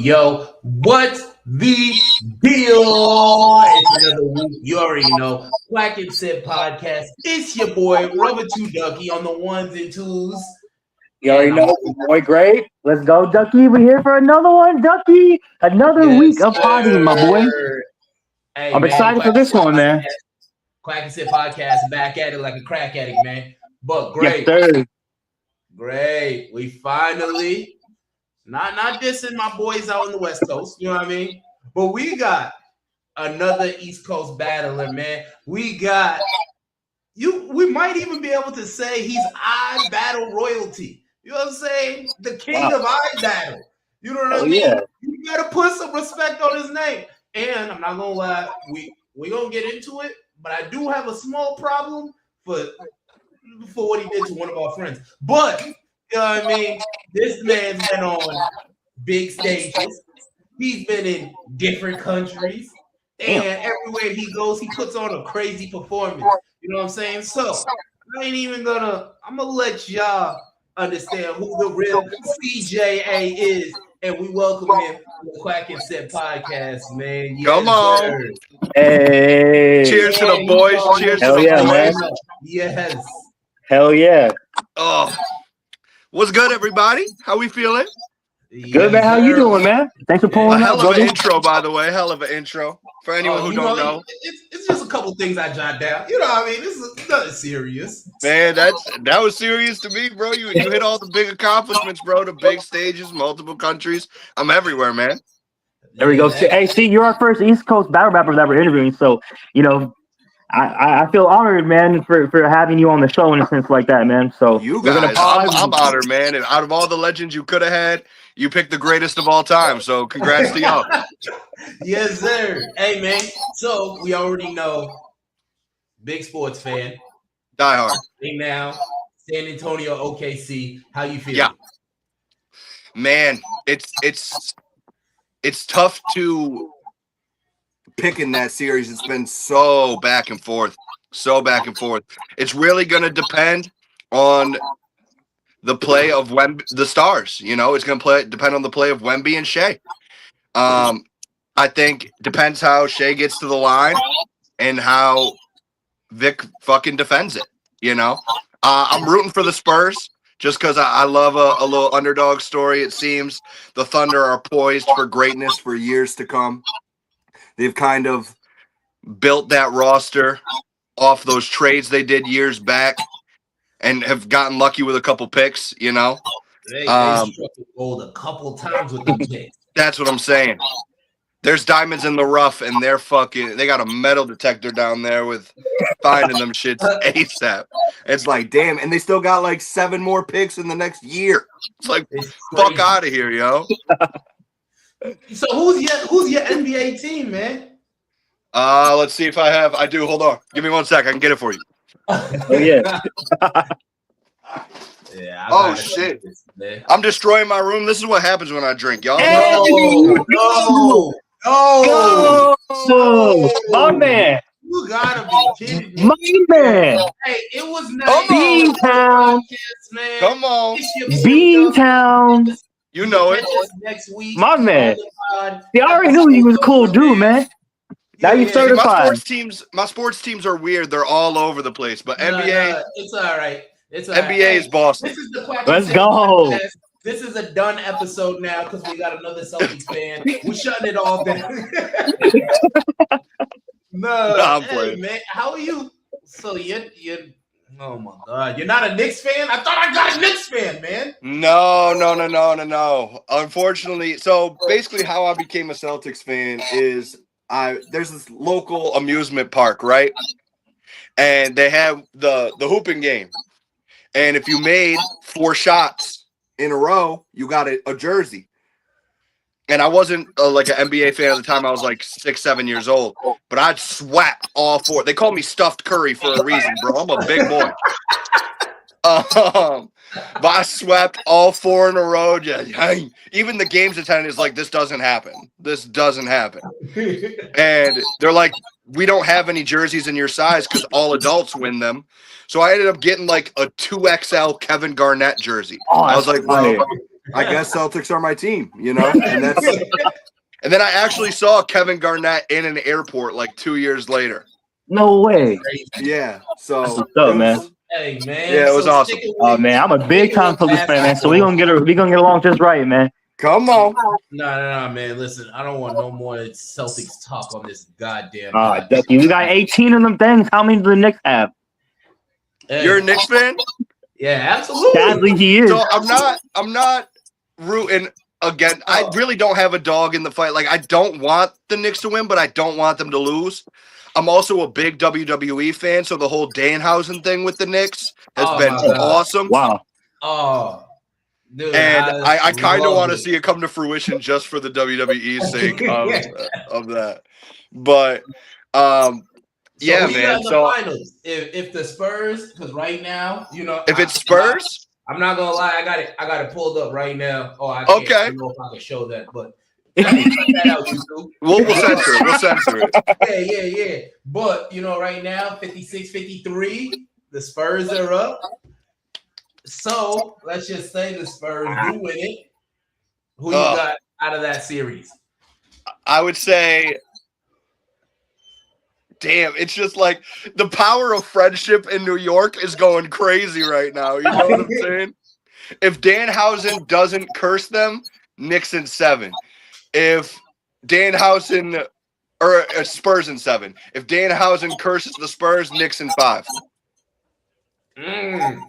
Yo, what's the deal? It's another week. You already know. Quack and Sip Podcast. It's your boy, Rubber 2 Ducky on the ones and twos. You already know, boy, great. Let's go, Ducky. We're here for another one, Ducky. Another week of partying, my boy. Hey, I'm excited for this one, man. Quack and Sip Podcast back at it like a crack addict, man. But great. Yes, sir. Great. We finally... Not dissing my boys out on the West Coast, you know what I mean? But we got another East Coast battler, man. We got we might even be able to say he's I Battle royalty. You know what I'm saying? The king of I Battle. You know what I mean? Yeah. You gotta put some respect on his name. And I'm not gonna lie, we gonna get into it, but I do have a small problem for what he did to one of our friends. But you know what I mean? This man's been on big stages. He's been in different countries. And everywhere he goes, he puts on a crazy performance. You know what I'm saying? So, I'm going to let y'all understand who the real CJA is. And we welcome him to the Quack and Sip Podcast, man. Yes, come on. Sir. Hey. Cheers to the boys. Cheers to the boys. Man. Yes. Hell yeah. Oh. What's good, everybody? How we feeling? Good, man. How you doing, man? Thanks for pulling up. Hell of an intro, by the way. Hell of an intro. For anyone who don't know. It's just a couple things I jot down. You know what I mean? This is nothing serious. Man, that was serious to me, bro. You hit all the big accomplishments, bro. The big stages, multiple countries. I'm everywhere, man. There we go. Hey, see, you're our first East Coast battle rapper that we're interviewing. So, I feel honored, man, for having you on the show in a sense like that, man. So you guys, I'm honored, man. And out of all the legends you could have had, you picked the greatest of all time. So congrats to y'all. Yes, sir. Hey, man. So we already know, big sports fan. Die hard. Right now, San Antonio, OKC. How you feel? Yeah. Man, it's tough to pick in that series. It's been so back and forth. It's really going to depend on the play of the stars. It's going to depend on the play of Wemby and Shea. I think depends how Shea gets to the line and how Vic fucking defends it. I'm rooting for the Spurs just because I love a little underdog story. It seems the Thunder are poised for greatness for years to come. They've kind of built that roster off those trades they did years back and have gotten lucky with a couple picks, They struck gold a couple times with the picks. That's what I'm saying. There's diamonds in the rough, and they got a metal detector down there with finding them shits ASAP. It's like, damn, and they still got like 7 more picks in the next year. It's like, fuck out of here, yo. So who's your NBA team, man? Let's see if I do. Hold on. Give me 1 sec. I can get it for you. Oh, yeah. Yeah. Oh, shit. I'm destroying my room. This is what happens when I drink, y'all. No. My man. You gotta be kidding me. My man. Hey, it was nice. Beantown. Man. Come on. Beantown. You know it. Next week. My man. See, I already knew he was a cool dude, man. Now you certified. My sports teams are weird. They're all over the place. But NBA, it's all right. It's all NBA right. is Boston. This is the Let's go. This is a done episode now because we got another Celtics fan. We're shutting it off down. No, I'm playing. Man. How are you? So you're oh my god, you're not a Knicks fan? I thought I got a Knicks fan, man. No. Unfortunately, so basically how I became a Celtics fan is there's this local amusement park, right? And they have the hooping game. And if you made 4 shots in a row, you got a jersey. And I wasn't like an NBA fan at the time. I was like 6, 7 years old. But I'd swept all 4. They call me Stuffed Curry for a reason, bro. I'm a big boy. But I swept all 4 in a row. Even the games attendant is like, this doesn't happen. And they're like, we don't have any jerseys in your size because all adults win them. So I ended up getting like a 2XL Kevin Garnett jersey. I was like, well, I guess Celtics are my team, And then I actually saw Kevin Garnett in an airport like 2 years later. No way. Yeah. So what's up, man? Hey man. Yeah, it was awesome. Oh man, I'm a big time Celtics fan, man. So we gonna get along just right, man. Come on. No, man. Listen, I don't want no more Celtics talk on this goddamn. Ducky, we got 18 of them things. How many do the Knicks have? Hey. You're a Knicks fan? Yeah, absolutely. Sadly, he is. So I'm not rooting again. I really don't have a dog in the fight. Like, I don't want the Knicks to win, but I don't want them to lose. I'm also a big WWE fan, so the whole Danhausen thing with the Knicks has been awesome. Wow. Oh, dude, and I kind of want to see it come to fruition just for the WWE's sake of that. But yeah, man. So finals. If the Spurs, because right now, if it's Spurs, I'm not gonna lie, I got it pulled up right now. Oh, I don't know if I can show that, but check that out, YouTube. We'll censor it. Yeah. But right now, 56-53, the Spurs are up. So let's just say the Spurs do win it. Who you got out of that series? I would say, damn, it's just like the power of friendship in New York is going crazy right now. You know what I'm saying? If Danhausen doesn't curse them, Knicks in 7. If Danhausen or Spurs in 7. If Danhausen curses the Spurs, Knicks in 5.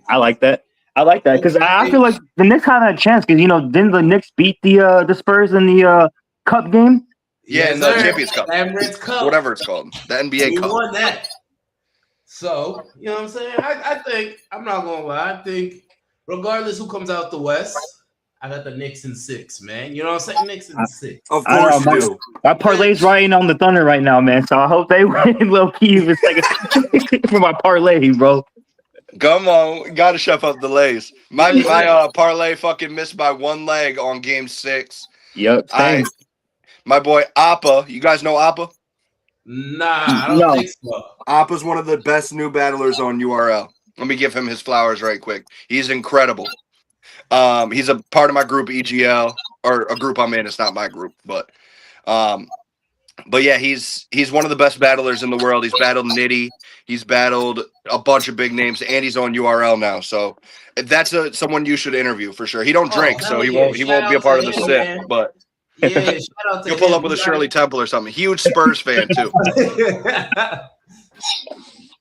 I like that because I feel like the Knicks have had a chance because didn't the Knicks beat the Spurs in the Cup game? Yeah, in the Champions Cup. Emirates Cup. Whatever it's called. The NBA We Cup. won that. So, you know what I'm saying? I think, I'm not going to lie, I think regardless who comes out the West, I got the Knicks in 6, man. You know what I'm saying? Knicks in 6. Of course you do. My parlay's riding on the Thunder right now, man. So I hope they win low key for my parlay, bro. Come on, gotta shove up the lays. My parlay fucking missed by one leg on game 6. Yep. My boy Appa, you guys know Appa? Nah, I don't think so. Appa's one of the best new battlers on URL. Let me give him his flowers right quick. He's incredible. He's a part of my group EGL, or a group I'm in. It's not my group, but yeah, he's one of the best battlers in the world. He's battled Nitty. He's battled a bunch of big names, and he's on URL now. So that's someone you should interview for sure. He don't drink, so he won't be a part of the sip. But yeah, shout out to he'll pull up with a Shirley Temple or something. Huge Spurs fan too.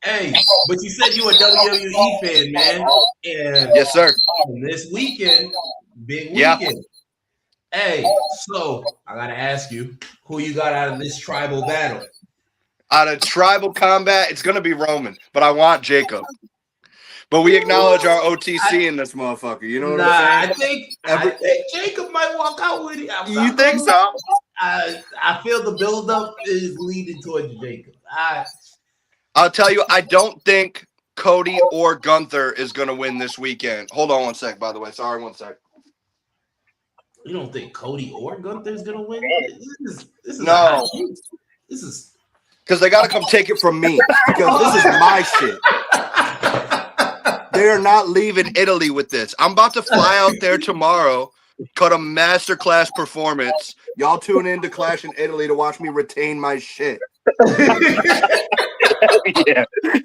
Hey, but you said you were a WWE fan, man. And yes, sir. This weekend, big weekend. Yeah. Hey, so I gotta ask you, who you got out of this tribal battle? Out of tribal combat, it's gonna be Roman, but I want Jacob. But we acknowledge our OTC in this motherfucker. You know what I'm saying? I think Jacob might walk out with it. You think so? I feel the buildup is leading towards Jacob. I'll tell you, I don't think Cody or Gunther is going to win this weekend. Hold on one sec, by the way. Sorry, one sec. You don't think Cody or Gunther is going to win? This is no. This is because they got to come take it from me because this is my shit. They are not leaving Italy with this. I'm about to fly out there tomorrow, cut a masterclass performance. Y'all tune in to Clash in Italy to watch me retain my shit.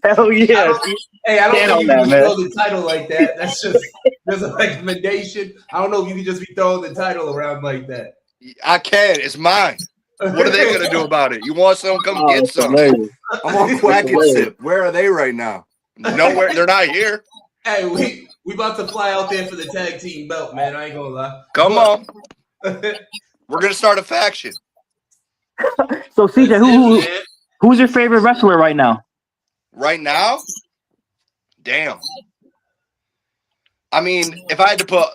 Hell yeah. Hey, I don't think you can throw the title like that. That's just a recommendation. I don't know if you can just be throwing the title around like that. I can. It's mine. What are they going to do about it? You want some? Come get some. I'm on Quack and Sip. Where are they right now? Nowhere. They're not here. Hey, we about to fly out there for the tag team belt, man. I ain't going to lie. Come on. We're going to start a faction. So, CJ, who's your favorite wrestler right now? Right now? Damn. I mean, if I had to put,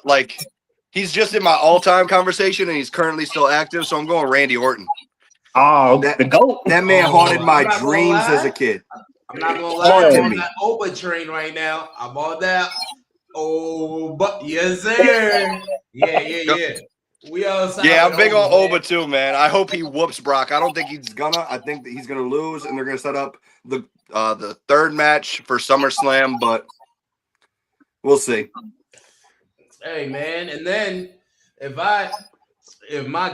he's just in my all-time conversation, and he's currently still active, so I'm going Randy Orton. Oh, the GOAT. That man haunted my dreams as a kid. I'm not going to lie. I'm on that Oba train right now. I'm on that. Oh, but yes, sir. Yeah. We outside. Yeah, I'm big on Oba too, man. I hope he whoops Brock. I don't think he's gonna. I think that he's gonna lose, and they're gonna set up the third match for SummerSlam, but we'll see. Hey, man, and then if my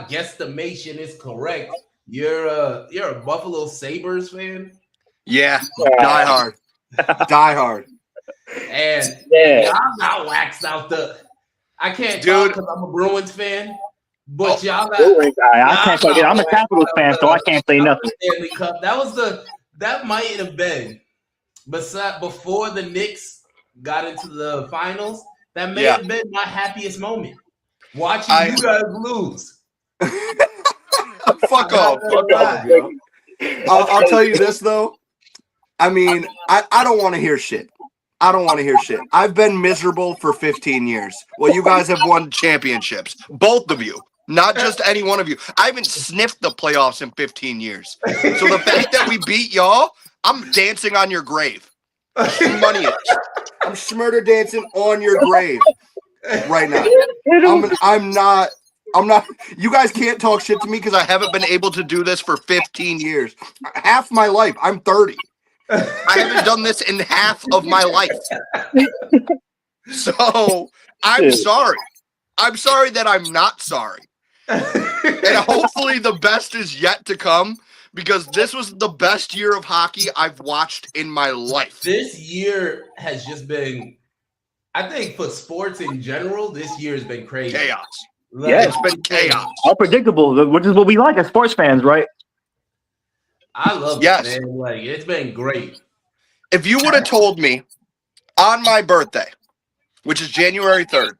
guesstimation is correct, you're a Buffalo Sabres fan. Yeah, die hard, die hard. And y'all got waxed out the. I can't talk because I'm a Bruins fan, but y'all got. I can't talk. I'm a Capitals fan, so I can't say nothing. Stanley Cup. That might have been, before the Knicks got into the finals. That may have been my happiest moment. Watching you guys lose. Fuck off, yo. I'll tell you this though. I mean, I don't want to hear shit. I don't want to hear shit. I've been miserable for 15 years. Well, you guys have won championships. Both of you. Not just any one of you. I haven't sniffed the playoffs in 15 years. So the fact that we beat y'all, I'm dancing on your grave. Money. I'm smurder dancing on your grave right now. I'm not. You guys can't talk shit to me because I haven't been able to do this for 15 years. Half my life. I'm 30. I haven't done this in half of my life. So I'm sorry. I'm sorry that I'm not sorry. And hopefully the best is yet to come because this was the best year of hockey I've watched in my life. This year has just been, I think for sports in general, this year has been crazy. Chaos. It's been chaos. Unpredictable, which is what we like as sports fans, right? I love it, man. It's been great. If you would have told me on my birthday, which is January 3rd,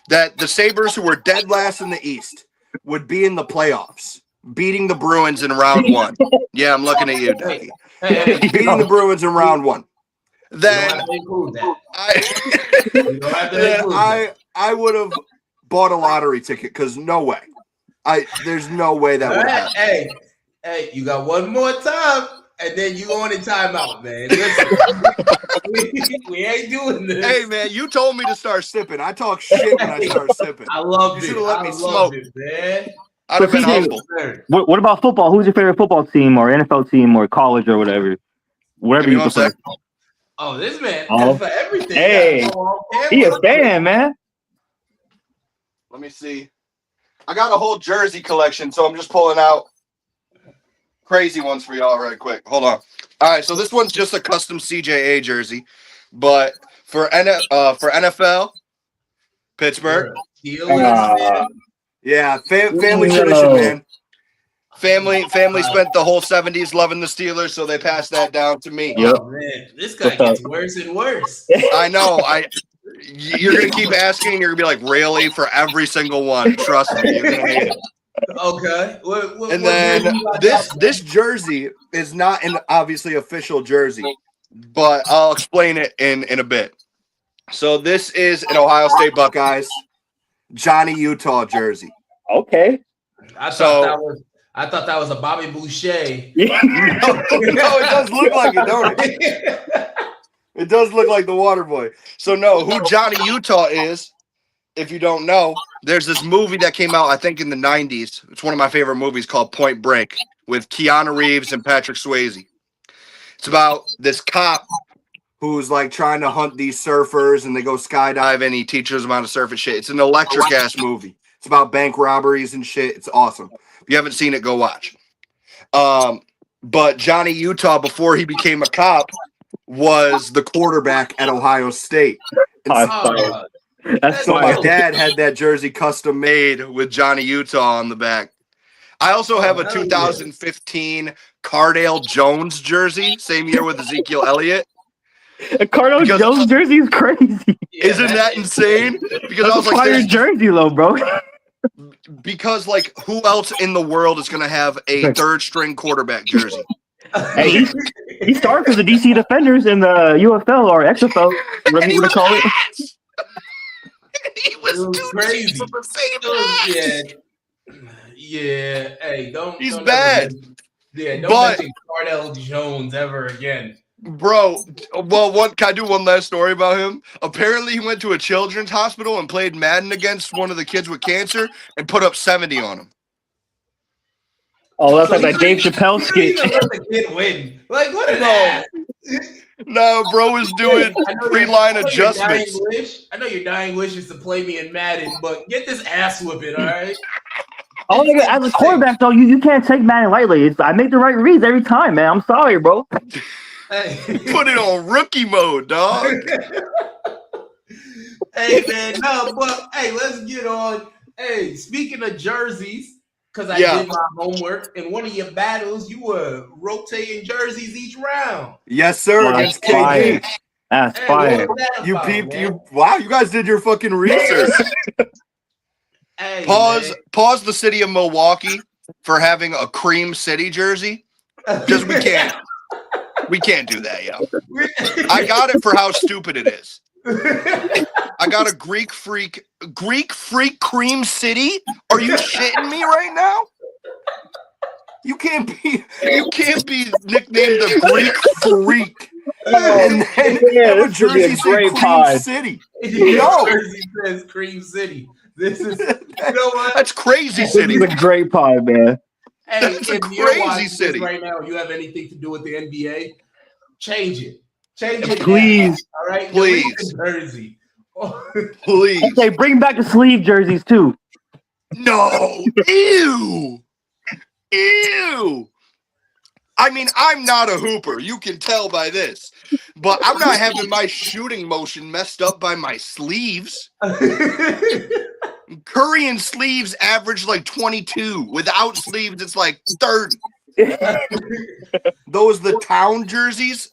that the Sabres, who were dead last in the East, would be in the playoffs, beating the Bruins in round 1. Yeah, I'm looking at you, Ducky. Hey, Beating the Bruins in round 1. Then I would have bought a lottery ticket because no way. There's no way that would have happened. Hey, you got one more time, and then you on in timeout, man. Listen, we ain't doing this. Hey, man, you told me to start sipping. I talk shit when I start sipping. I love it. You should have let me smoke smoke. It, man. I'd have been humble. What about football? Who's your favorite football team or NFL team or college or whatever? Whatever you prefer. Oh, this man for everything. Hey, he a fan, man. Let me see. I got a whole jersey collection, so I'm just pulling out crazy ones for y'all right quick. Hold on. All right, so this one's just a custom CJA jersey, but for NFL, Pittsburgh. Yeah, family tradition, man. Family spent the whole 70s loving the Steelers, so they passed that down to me. Yep. Oh, man, this guy gets worse and worse. I know. You're gonna keep asking, and you're gonna be like, really, for every single one. Trust me, you're gonna hate it. Okay. And then this jersey is not an obviously official jersey, but I'll explain it in a bit. So this is an Ohio State Buckeyes Johnny Utah jersey. Okay. I thought that was a Bobby Boucher. No, it does look like it, don't it? It does look like the water boy. So no, who Johnny Utah is, if you don't know, there's this movie that came out, I think, in the 90s. It's one of my favorite movies called Point Break with Keanu Reeves and Patrick Swayze. It's about this cop who's like trying to hunt these surfers, and they go skydiving. He teaches them how to surf and shit. It's an electric ass movie. It's about bank robberies and shit. It's awesome. If you haven't seen it, go watch. But Johnny Utah, before he became a cop, was the quarterback at Ohio State. That's so my dad had that jersey custom made with Johnny Utah on the back. I also have a 2015 Cardale Jones jersey, same year with Ezekiel Elliott. A Cardale Jones jersey is crazy. Isn't that insane? Because I was like, fire jersey, though, bro. Because, like, who else in the world is going to have a third-string quarterback jersey? Hey, he started for the DC Defenders in the UFL or XFL, whatever you want to call it. He was crazy. Yeah. Hey, don't. He's bad. Don't mention Cardale Jones ever again. Bro, well, can I do one last story about him? Apparently, he went to a children's hospital and played Madden against one of the kids with cancer and put up 70 on him. Oh, that's like that Dave Chappelle skit. Let the kid win. Like, what is that? No, bro was doing pre-line adjustments. I know your dying wish is to play me in Madden, but get this ass whipping, all right? Oh, nigga, as a quarterback, though, you can't take Madden lightly. I make the right reads every time, man. I'm sorry, bro. Hey. Put it on rookie mode, dog. Hey, man, no, but hey, let's get on. Hey, speaking of jerseys, because I did my homework, in one of your battles, you were rotating jerseys each round. Yes, sir. Against KD. That's fire. You peeped. Wow, you guys did your fucking research. Hey, pause the city of Milwaukee for having a Cream City jersey. Because we can't do that, yo. I got it for how stupid it is. I got a Greek Freak Cream City. Are you shitting me right now? You can't be nicknamed the Greek Freak. And then have a jersey say Cream City. Your jersey says Cream City. This is, you know what? That's crazy city. This is a great pod, man. Hey, that's a crazy city. Right now, you have anything to do with the NBA? Change it. Please. Now, all right, please. Jersey. Please. Okay, bring back the sleeve jerseys too. No. Ew. I mean, I'm not a hooper. You can tell by this. But I'm not having my shooting motion messed up by my sleeves. Curry and sleeves average like 22. Without sleeves, it's like 30. Those the town jerseys.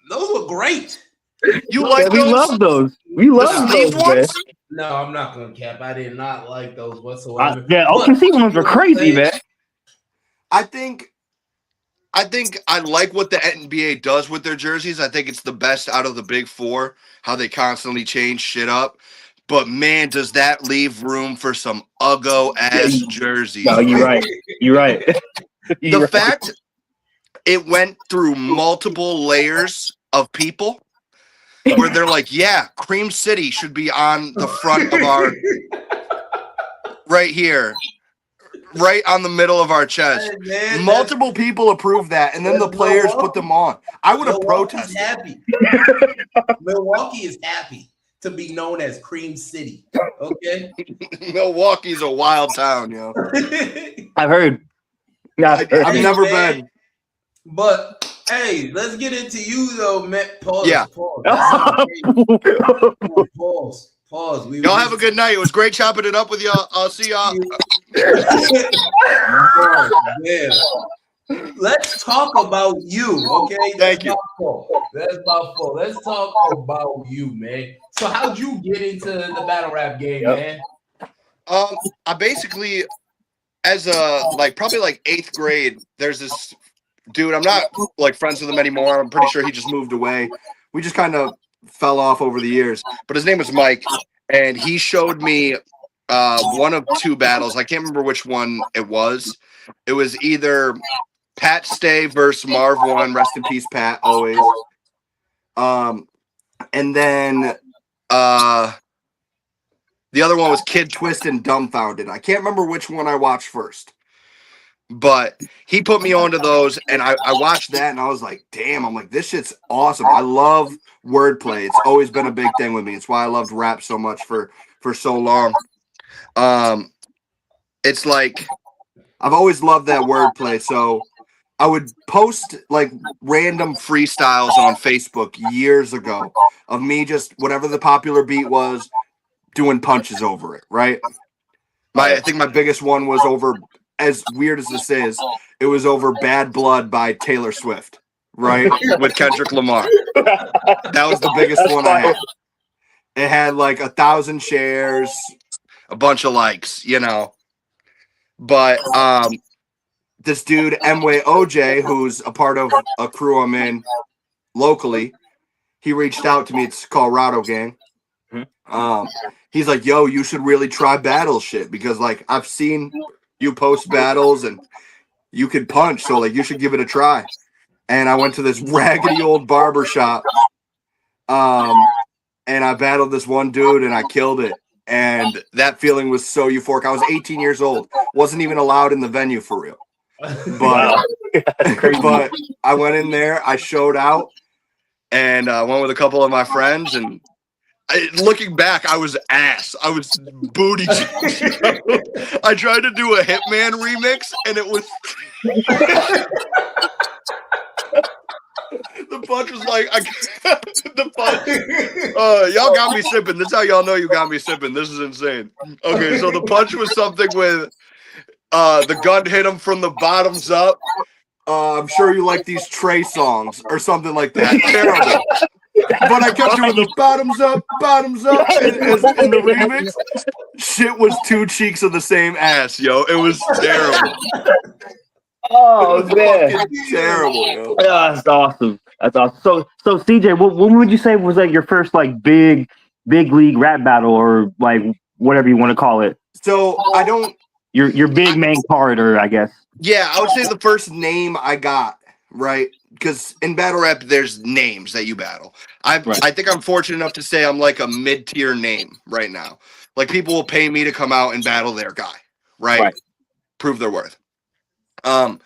Those were great. You like we those? love those. We love the sleeved those, ones. No, I'm not gonna cap. I did not like those whatsoever. Yeah, But OKC ones are crazy, man. I think I like what the NBA does with their jerseys. I think it's the best out of the big four, how they constantly change shit up. But man, does that leave room for some uggo ass jerseys? No, you're right. You're right. The fact it went through multiple layers of people where they're like, yeah, Cream City should be on the front of our right here. Right on the middle of our chest. Hey, man, Multiple people approved that, and then the players put them on. I would have protested. Happy. Milwaukee is happy to be known as Cream City. Okay. Milwaukee's a wild town, yo. I've heard. Yeah, I've never been. But hey, let's get into you though, man. Pause. Yeah. Pause. Y'all have a good night. It was great chopping it up with y'all. I'll see y'all. Let's talk about you, okay? Thank you. That's about full. Let's talk about you, man. So how'd you get into the battle rap game, man? I basically, as probably 8th grade, there's this dude. I'm not friends with him anymore. I'm pretty sure he just moved away. We just kind of fell off over the years, but his name was Mike, and he showed me one of 2 battles. I can't remember which one it was. It was either Pat Stay versus Marv One, rest in peace, Pat, always. And then the other one was Kid Twist and Dumbfounded. I can't remember which one I watched first. But he put me onto those, and I watched that, and I was like, damn, I'm like, this shit's awesome. I love wordplay. It's always been a big thing with me. It's why I loved rap so much for so long. It's like I've always loved that wordplay, so I would post random freestyles on Facebook years ago of me just whatever the popular beat was, doing punches over it, right? I think my biggest one was over, as weird as this is, it was over Bad Blood by Taylor Swift, right? With Kendrick Lamar. That was the biggest one I had. It had 1,000 shares, a bunch of likes, But this dude, Mway OJ, who's a part of a crew I'm in locally, he reached out to me. It's Colorado Gang. He's like, yo, you should really try battle shit because I've seen you post battles and you could punch, so you should give it a try. And I went to this raggedy old barber shop, and I battled this one dude and I killed it. And that feeling was so euphoric. I was 18 years old, wasn't even allowed in the venue for real. But but I went in there, I showed out, and went with a couple of my friends. And looking back, I was ass. I was booty. I tried to do a Hitman remix, and it was the punch was the punch. Y'all got me sipping. This is how y'all know you got me sipping. This is insane. Okay, so the punch was something with the gun hit him from the bottoms up. I'm sure you like these Trey songs or something like that. Terrible. But I kept doing the bottoms up, in the remix. Shit was 2 cheeks of the same ass, yo. It was terrible. Oh man, terrible, yo. Yeah, that's awesome. That's awesome. So CJ, what would you say was your first big league rap battle or whatever you want to call it? So I don't. Your big main card, or I guess. Yeah, I would say the first name I got, right? Because in battle rap, there's names that you battle. I think I'm fortunate enough to say I'm a mid-tier name right now. People will pay me to come out and battle their guy, right? Prove their worth. But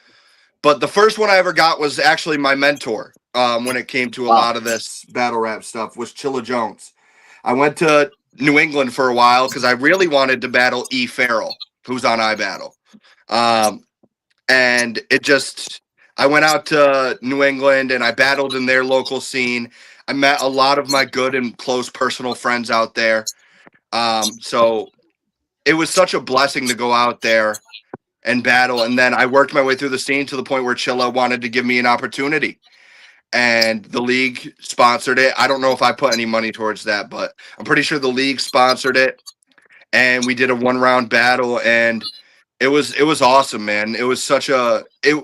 the first one I ever got was actually my mentor when it came to a lot of this battle rap stuff was Chilla Jones. I went to New England for a while because I really wanted to battle E. Farrell, who's on iBattle. And I went out to New England and I battled in their local scene. I met a lot of my good and close personal friends out there. So it was such a blessing to go out there and battle. And then I worked my way through the scene to the point where Chilla wanted to give me an opportunity. and the league sponsored it. I don't know if I put any money towards that, but I'm pretty sure the league sponsored it. And we did a 1-round battle, and it was awesome, man. It was such a it.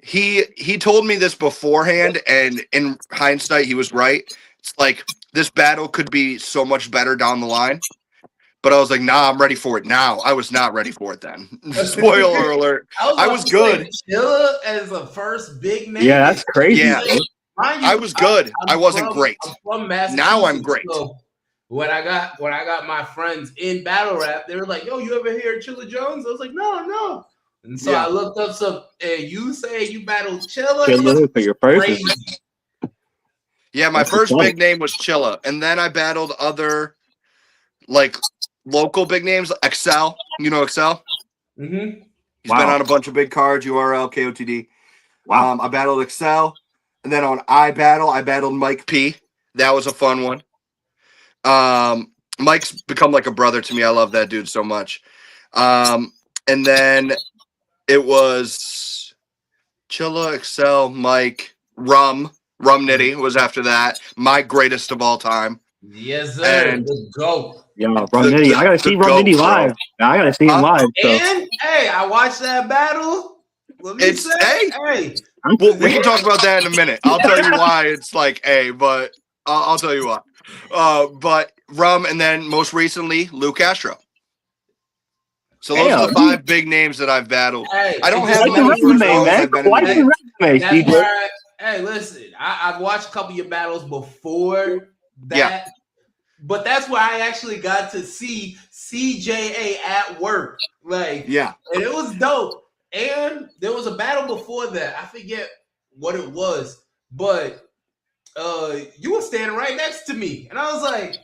He told me this beforehand, and in hindsight, he was right. It's like this battle could be so much better down the line. But I was like, nah, I'm ready for it now. I was not ready for it then. Spoiler alert. I was good. Chilla as the first big name. Yeah, that's crazy. Yeah. I was good. I wasn't great. I'm from Massachusetts, now I'm great. So when I got my friends in battle rap, they were like, "Yo, you ever hear Chilla Jones?" I was like, "No." And so I looked up some. You say you battled Chilla for your first. Crazy. Yeah, my first big name was Chilla, and then I battled other like local big names. Excel, you know Excel. Mm-hmm. He's been on a bunch of big cards. URL KOTD. Wow. I battled Excel, and then on iBattle, I battled Mike P. That was a fun one. Mike's become like a brother to me. I love that dude so much. And then it was Chilla, Excel, Mike, Rum Nitty was after that. My greatest of all time. Yes, sir. And the GOAT. Yeah, Rum Nitty. I gotta see Rum Nitty live. I gotta see him live. So. And hey, I watched that battle. Well, we can talk about that in a minute. I'll tell you why it's like but I'll tell you why. But Rum, and then most recently Lou Castro. So those are the 5 big names that I've battled. Hey, I don't have many for as long as I've been in the game. Hey, listen, I've watched a couple of your battles before that. Yeah. But that's where I actually got to see CJA at work. And it was dope. And there was a battle before that. I forget what it was, but you were standing right next to me. And I was like,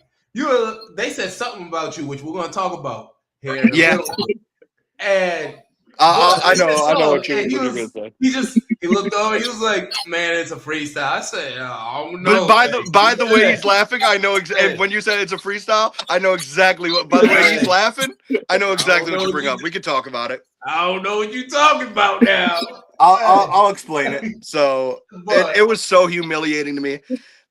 they said something about you, which we're gonna talk about here in a little. And I know what you're gonna say. He looked over. He was like, "Man, it's a freestyle." I said, "I don't know." But by the way he's laughing, I know exactly. When you said it's a freestyle, I know exactly what. By the way he's laughing, I know exactly what you bring up. We can talk about it. I don't know what you're talking about now. I'll explain it. So it was so humiliating to me,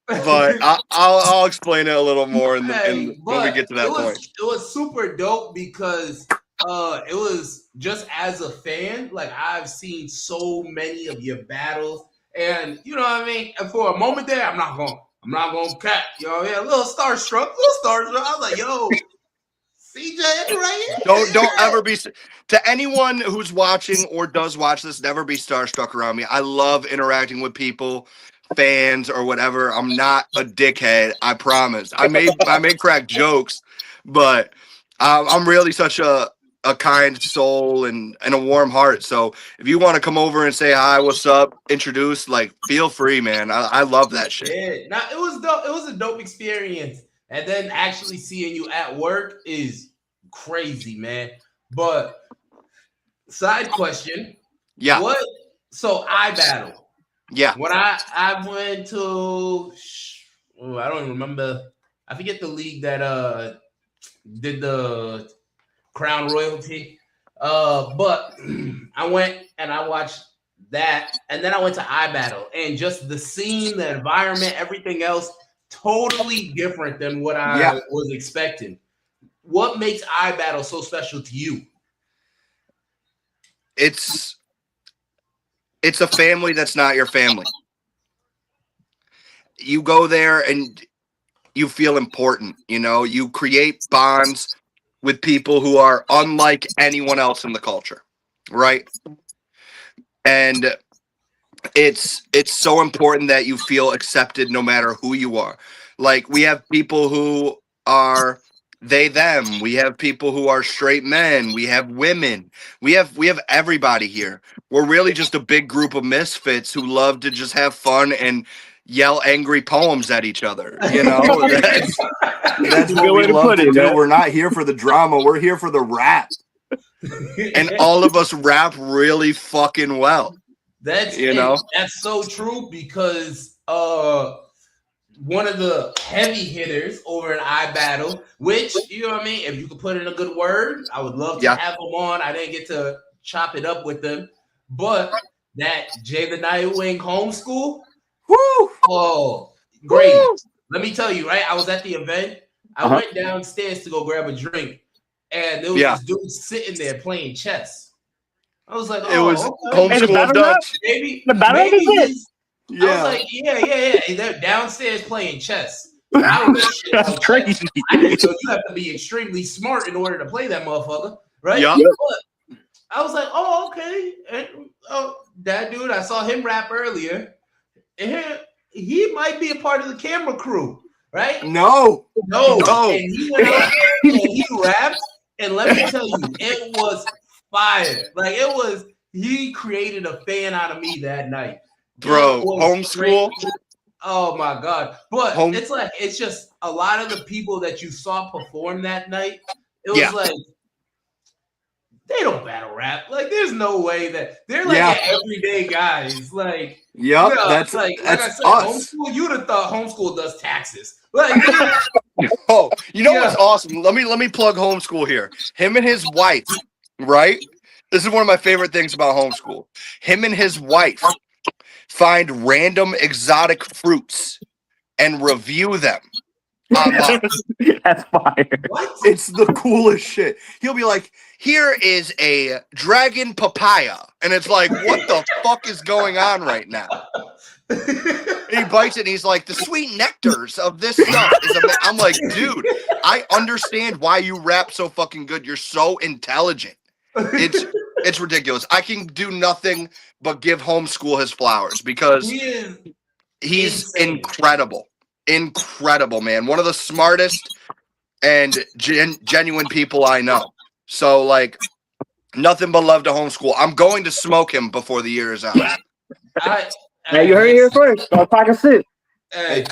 but I'll explain it a little more when we get to that point. It was super dope because. It was just as a fan, like I've seen so many of your battles, and you know what I mean. And for a moment there, I'm not gonna cap, a little starstruck. I was like, "Yo, CJ, right here." Don't ever be to anyone who's watching or does watch this. Never be starstruck around me. I love interacting with people, fans or whatever. I'm not a dickhead. I promise. I may crack jokes, but I'm really such a kind soul and a warm heart. So if you want to come over and say hi, what's up, introduce, feel free, man. I love that shit. Yeah, now it was dope. It was a dope experience. And then actually seeing you at work is crazy, man. But side question. Yeah. So iBattle. Yeah. When I went to, I don't even remember. I forget the league that did the Crown Royalty. But I went and I watched that, and then I went to iBattle, and just the scene, the environment, everything else, totally different than what I was expecting. What makes iBattle so special to you? It's a family that's not your family. You go there and you feel important, you create bonds with people who are unlike anyone else in the culture, right? And it's so important that you feel accepted no matter who you are. Like, we have people who are they, them. We have people who are straight men. We have women. We have everybody here. We're really just a big group of misfits who love to just have fun and yell angry poems at each other. That's what we love to do. We're not here for the drama. We're here for the rap. And all of us rap really fucking well. That's so true, because one of the heavy hitters over in iBattle, which, you know what I mean, if you could put in a good word, I would love to have them on. I didn't get to chop it up with them, but that Jay the Nightwing homeschool, Woo! Oh, great. Woo! Let me tell you, right? I was at the event. I went downstairs to go grab a drink, and there was this dude sitting there playing chess. I was like, It was okay. homeschool Dutch. Maybe he's. Yeah. I was like, yeah. And they're downstairs playing chess. I was like, shit, That's crazy. So you have to be extremely smart in order to play that motherfucker, right? Yup. But I was like, oh, okay. And, that dude, I saw him rap earlier. And he might be a part of the camera crew, right? No. And he went out there and he rapped. And let me tell you, it was fire. Like, it was, he created a fan out of me that night. Bro, homeschool. Crazy. Oh my God. But it's like, it's just a lot of the people that you saw perform that night. It was like, they don't battle rap. Like, there's no way that they're like everyday guys. Like, that's like I said, us. Homeschool, you'd have thought homeschool does taxes. Like, oh, you know what's awesome? Let me plug homeschool here. Him and his wife, right? This is one of my favorite things about homeschool. Him and his wife find random exotic fruits and review them. That's fire. What? It's the coolest shit. He'll be like, here is a dragon papaya. And it's like, what the fuck is going on right now? He bites it and he's like, the sweet nectars of this stuff is I'm like, dude, I understand why you rap so fucking good. You're so intelligent. It's ridiculous. I can do nothing but give homeschool his flowers because he's incredible. Incredible, man. One of the smartest and genuine people I know. So, like, nothing but love to homeschool. I'm going to smoke him before the year is out. Hey, you heard it here first. Don't talk a sip. Hey,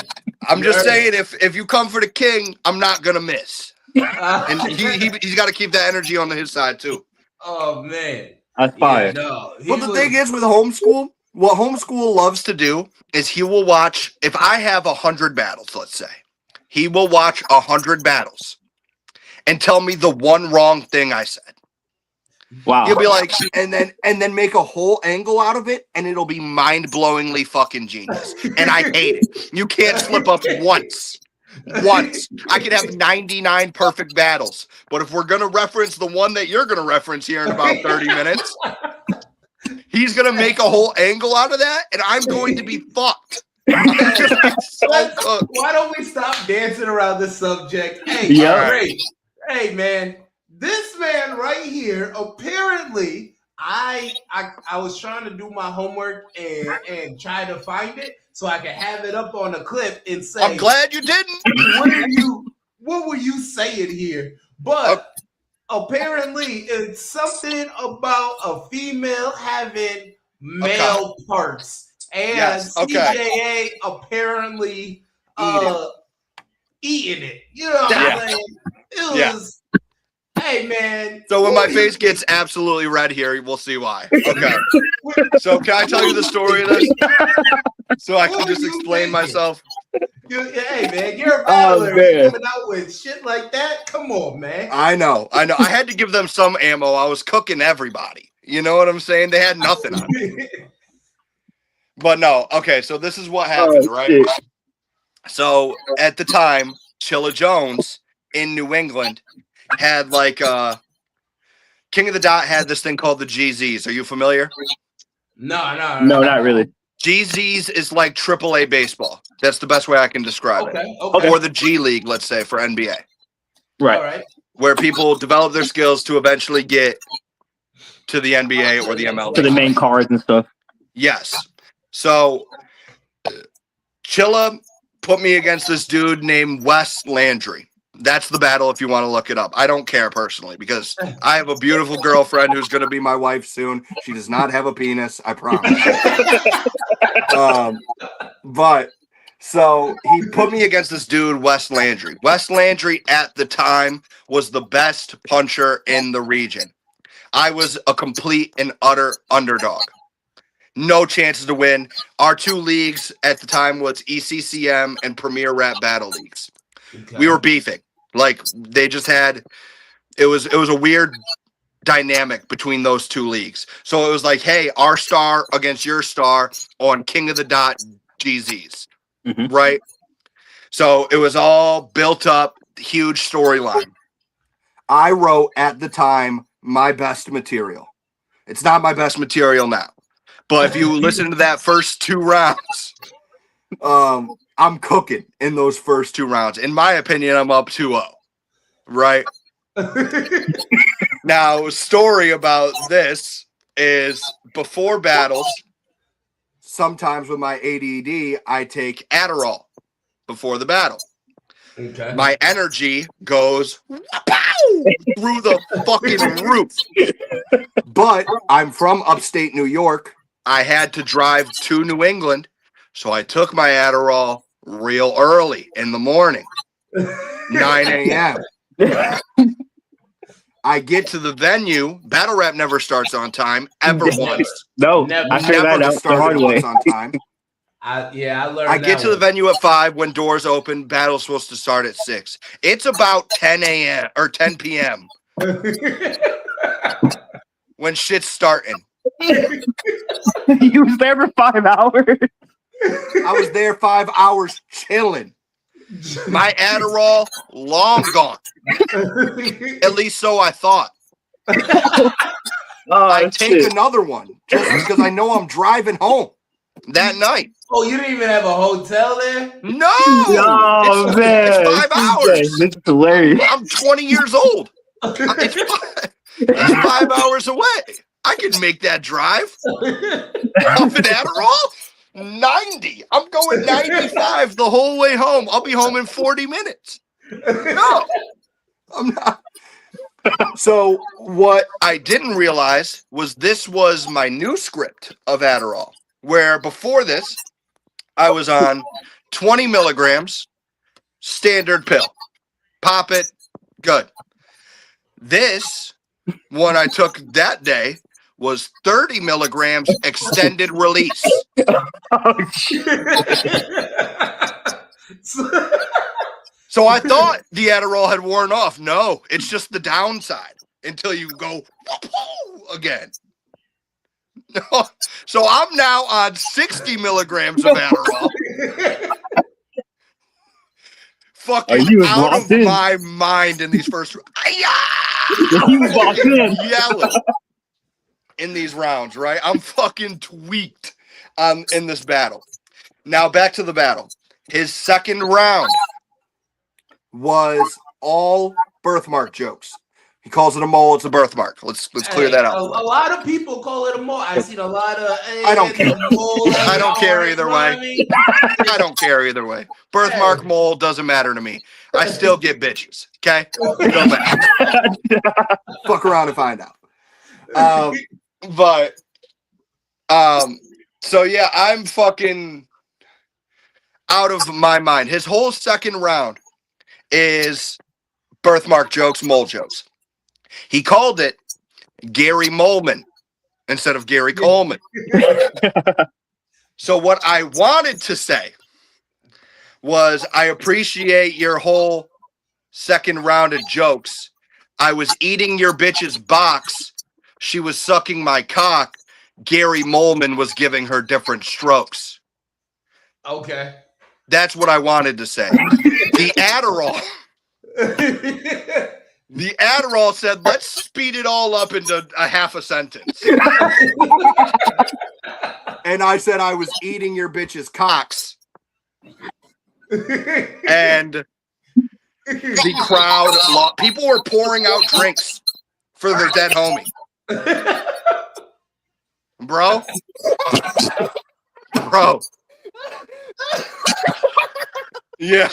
I'm just saying, if you come for the king, I'm not gonna miss. And he's got to keep that energy on his side too. Oh man, that's fire. But the thing is with homeschool, what homeschool loves to do is he will watch. If I have 100 battles, let's say, he will watch 100 battles and tell me the one wrong thing I said. Wow. He'll be like, and then make a whole angle out of it, and it'll be mind-blowingly fucking genius. And I hate it. You can't slip up once. I could have 99 perfect battles. But if we're gonna reference the one that you're gonna reference here in about 30 minutes, he's gonna make a whole angle out of that, and I'm going to be fucked. Why don't we stop dancing around this subject? Hey, hey man. This man right here, apparently, I was trying to do my homework and try to find it so I could have it up on a clip and say, I'm glad you didn't. What were you saying here? But apparently, it's something about a female having male parts. And CJA apparently eating it. You know what I'm saying? It was... Hey, man. So when my face gets absolutely red here, we'll see why. Okay. So can I tell you the story of this? So I can just explain myself? Hey, man, you're a battler. Coming out with shit like that? Come on, man. I know. I had to give them some ammo. I was cooking everybody. You know what I'm saying? They had nothing on me. But no. Okay, so this is what happened, right? Shit. So at the time, Chilla Jones in New England had like King of the Dot had this thing called the GZs. Are you familiar? No, not really. GZs is like AAA baseball. That's the best way I can describe it. Okay. Or the G League, let's say, for NBA. Right. All right. Where people develop their skills to eventually get to the NBA or the MLB. To the main cards and stuff. Yes. So Chilla put me against this dude named Wes Landry. That's the battle if you want to look it up. I don't care personally because I have a beautiful girlfriend who's going to be my wife soon. She does not have a penis, I promise. But so he put me against this dude, Wes Landry. Wes Landry at the time was the best puncher in the region. I was a complete and utter underdog. No chances to win. Our two leagues at the time was ECCM and Premier Rap Battle Leagues. Okay. We were beefing. Like they just had it was a weird dynamic between those two leagues. So it was like, hey, our star against your star on King of the Dot GZs, Mhm. right? So it was all built up, huge storyline. I wrote at the time my best material. It's not my best material now, but if you listen to that first 2 rounds, I'm cooking in those first 2 rounds. In my opinion, I'm up 2-0, right? Now, a story about this is before battles, sometimes with my ADD, I take Adderall before the battle. Okay. My energy goes through the fucking roof. But I'm from upstate New York. I had to drive to New England, so I took my Adderall real early in the morning, 9 a.m. I get to the venue. Battle rap never starts on time, ever once. No, Never. I figured that out the hard way. On time. I learned. I get to the venue at 5 when doors open. Battle's supposed to start at 6. It's about 10 a.m. or 10 p.m. when shit's starting. You was there for 5 hours. I was there 5 hours chilling. My Adderall long gone. At least so I thought. I take another one just because I know I'm driving home that night. Oh, you didn't even have a hotel there? No, Oh, man. it's 5 hours. This is hilarious. I'm 20 years old. It's 5 hours away. I can make that drive. Off an Adderall? 90. I'm going 95 the whole way home. I'll be home in 40 minutes. No, I'm not. So what I didn't realize was this was my new script of Adderall, where before this, I was on 20 milligrams, standard pill. Pop it, good. This one I took that day was 30 milligrams extended release. Oh, shit. So I thought the Adderall had worn off. No, it's just the downside until you go again. No. So I'm now on 60 milligrams of Adderall. Fucking out of my mind in these first yelling in these rounds, right? I'm fucking tweaked in this battle. Now back to the battle. His second round was all birthmark jokes. He calls it a mole. It's a birthmark. Let's clear that out. A lot of people call it a mole. I've seen a lot of. I don't care. I don't care either way. I don't care either way. Birthmark, mole doesn't matter to me. I still get bitches. Okay, don't matter. Fuck around and find out. So yeah, I'm fucking out of my mind. His whole second round is birthmark jokes, mole jokes. He called it Gary Molman instead of Gary Coleman. So what I wanted to say was, I appreciate your whole second round of jokes. I was eating your bitch's box. She was sucking my cock. Gary Molman was giving her different strokes. Okay. That's what I wanted to say. The Adderall. The Adderall said, let's speed it all up into a half a sentence. And I said I was eating your bitch's cocks. And the crowd, people were pouring out drinks for their dead homie. Bro. Yeah.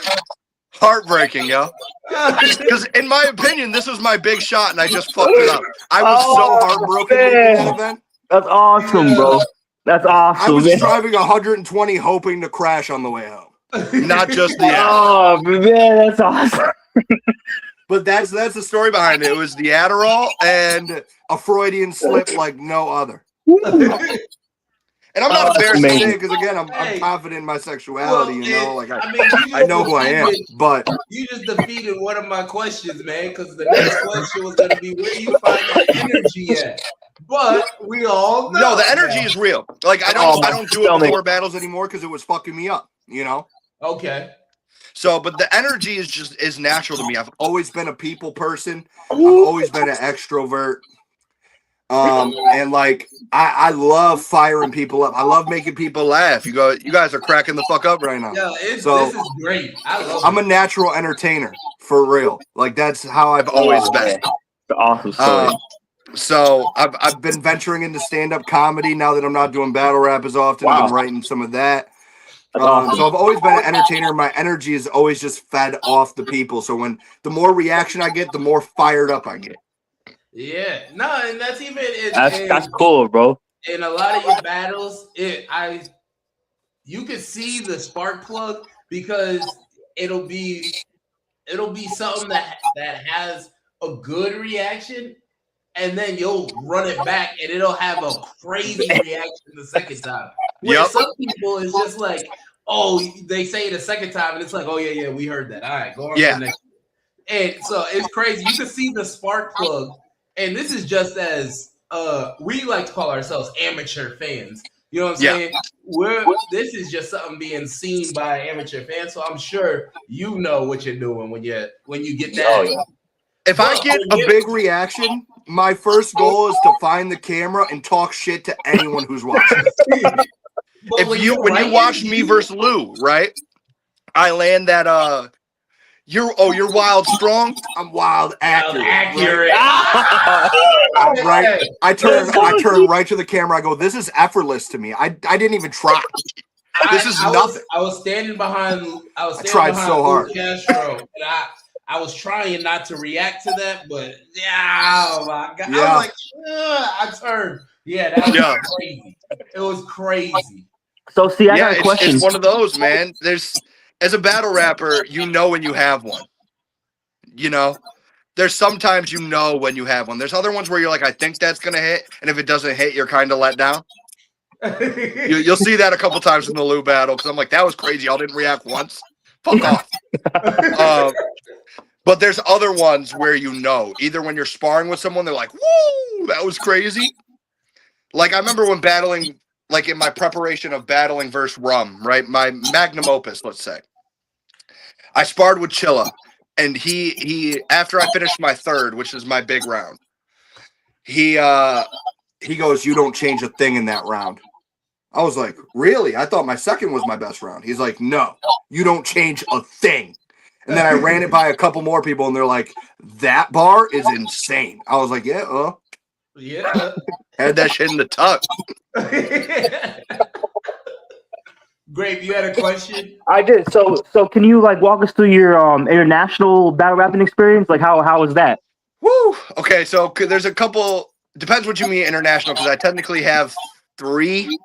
Heartbreaking, yo. Because in my opinion, this was my big shot, and I just fucked it up. I was so heartbroken in that event. That's awesome, bro. That's awesome. I was driving 120, hoping to crash on the way home. Not just the Adderall. Oh man, that's awesome. But that's the story behind it. It was the Adderall and a Freudian slip like no other. And I'm not embarrassed to say amazing. it because again, I'm Hey. confident in my sexuality. Well, You know, like I mean, I know who I am. But You just defeated one of my questions, man, because the next question was going to be where you find that energy at. But we all know. no, the energy is real. Like I don't do it stomach. before battles anymore because it was fucking me up. You know. Okay. So, but the energy is natural to me. I've always been a people person. I've always been an extrovert. And like I love firing people up. I love making people laugh. You guys are cracking the fuck up right now. Yeah, this is great. I love I'm it. a natural entertainer for real. Like that's how I've always been. Awesome story. So I've been venturing into stand-up comedy now that I'm not doing battle rap as often. I've been writing some of that. Awesome. So I've always been an entertainer. My energy is always just fed off the people. So when the more reaction I get, the more fired up I get. Yeah. No, and that's even That's cool, bro. in a lot of your battles, you can see the spark plug because it'll be something that has a good reaction, and then you'll run it back and it'll have a crazy reaction the second time. Where some people is just like, oh, they say it a second time and it's like, oh yeah, we heard that. All right, go on to the next one. And so it's crazy. You can see the spark plug, and this is just as we like to call ourselves amateur fans. You know what I'm saying? This is just something being seen by amateur fans. So I'm sure you know what you're doing when you get that. Oh, yeah. If I get a big reaction, my first goal is to find the camera and talk shit to anyone who's watching. When you watch me versus Lou, right? I land that you're wild strong. I'm wild accurate. Right? I turn right to the camera. I go, this is effortless to me. I didn't even try. This is nothing. I was standing behind. I tried so hard. Castro, and I was trying not to react to that, but oh my god! Yeah. I was like, I turned. Yeah, that was crazy. It was crazy. So see, I got a question. It's one of those, man. As a battle rapper, you know when you have one. You know, there's sometimes you know when you have one. There's other ones where you're like, I think that's gonna hit, and if it doesn't hit, you're kind of let down. You'll see that a couple times in the Lou battle because I'm like, that was crazy. Y'all didn't react once. Fuck off. But there's other ones where you know, either when you're sparring with someone, they're like, woo, that was crazy. Like I remember when battling, like in my preparation of battling versus Rum, right? My magnum opus, let's say. I sparred with Chilla, and he after I finished my third, which is my big round, he goes, you don't change a thing in that round. I was like, really? I thought my second was my best round. He's like, no, you don't change a thing. And then I ran it by a couple more people, and they're like, that bar is insane. I was like, yeah. Had that shit in the tuck. Grape, you had a question? I did. So can you like walk us through your international battle rapping experience? Like how was that? Woo. Okay, so there's a couple. Depends what you mean international, because I technically have 3.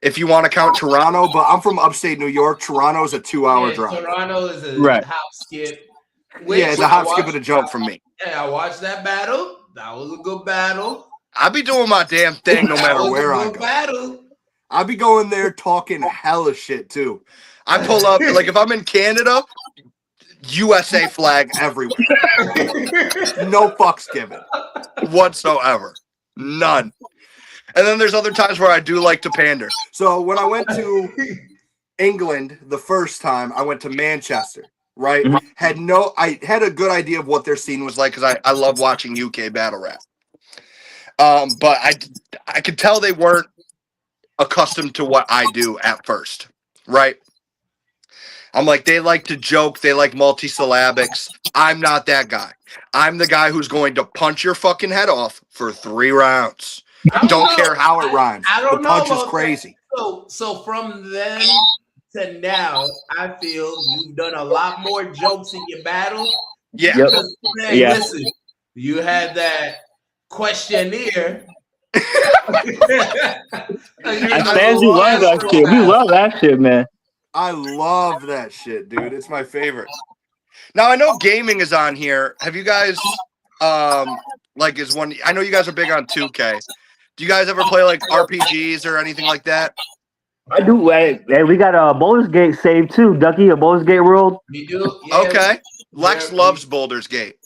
If you want to count Toronto, but I'm from upstate New York. Toronto's a 2-hour drive. Toronto is a hop skip. It's a hop skip and a jump from me. Yeah, I watched that battle. That was a good battle. I be doing my damn thing no matter where I go. Battle. I be going there talking hella shit too. I pull up, like if I'm in Canada, USA flag everywhere. No fucks given whatsoever. None. And then there's other times where I do like to pander. So when I went to England the first time, I went to Manchester, right? Mm-hmm. I had a good idea of what their scene was like because I love watching UK battle rap. But I could tell they weren't accustomed to what I do at first, right? I'm like, they like to joke. They like multisyllabics. I'm not that guy. I'm the guy who's going to punch your fucking head off for 3 rounds. Don't care how it rhymes. The punch is crazy. So from then to now, I feel you've done a lot more jokes in your battle. Yeah. Listen, you had that questionnaire. Fans, we love that shit. We love that shit, man. I love that shit, dude. It's my favorite. Now I know gaming is on here. Have you guys I know you guys are big on 2K. Do you guys ever play like RPGs or anything like that? I do. Hey, we got a Baldur's Gate saved too, Ducky. A Baldur's Gate World. We do. Yeah, Okay. Lex loves Baldur's Gate.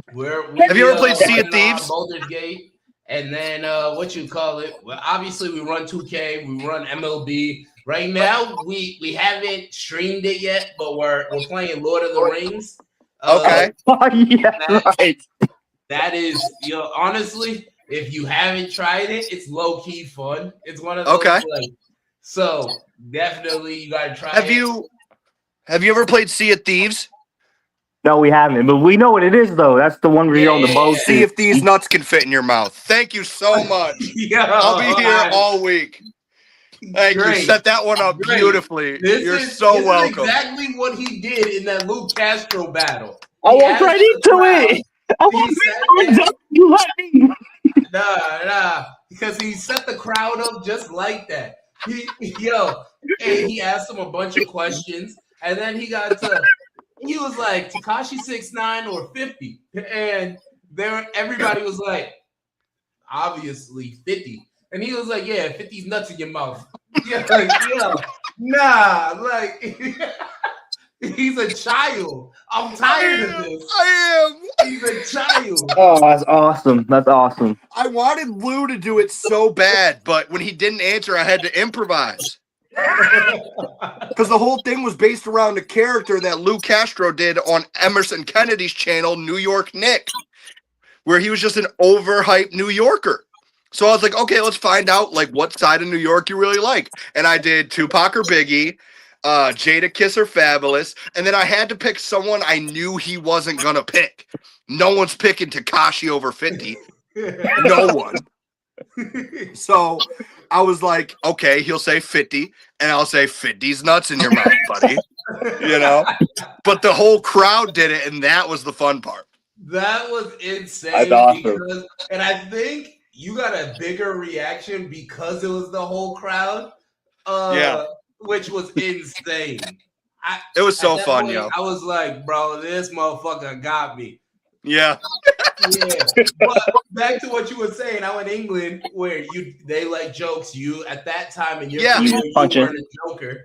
Have you ever played Sea of Thieves? Baldur's Gate, and then what you call it? Well, obviously we run 2K, we run MLB. Right now we haven't streamed it yet, but we're playing Lord of the Rings. Okay. Right. That is, honestly, if you haven't tried it, it's low key fun. It's one of those. Okay. So definitely you gotta try. Have you ever played Sea of Thieves? No, we haven't, but we know what it is though. That's the one where you're on the boat. See if these nuts can fit in your mouth. Thank you so much. I'll be here all week. Thank you. Set that one up beautifully. You're so welcome. Exactly what he did in that Luke Castro battle. I walked right into it. You let me. Nah, because he set the crowd up just like that. And he asked him a bunch of questions, and then he was like, Tekashi 6ix9ine or 50, and everybody was like, obviously 50, and he was like, yeah, 50's nuts in your mouth. He's a child. I'm tired of this. I am. He's a child. Oh, that's awesome. That's awesome. I wanted Lou to do it so bad, but when he didn't answer, I had to improvise. Because the whole thing was based around a character that Lou Castro did on Emerson Kennedy's channel, New York Nick, where he was just an overhyped New Yorker. So I was like, okay, let's find out like what side of New York you really like. And I did Tupac or Biggie, Jada Kiss or Fabulous, and then I had to pick someone I knew he wasn't gonna pick. No one's picking Tekashi over 50. No one. So I was like, okay, he'll say 50, and I'll say 50's nuts in your mouth, buddy. But the whole crowd did it, and that was the fun part. That was insane. That's awesome. And I think you got a bigger reaction because it was the whole crowd. Which was insane. It was so fun, point, I was like, bro, this motherfucker got me. Yeah. But back to what you were saying, I went to England where they like jokes. You at that time and you weren't a joker.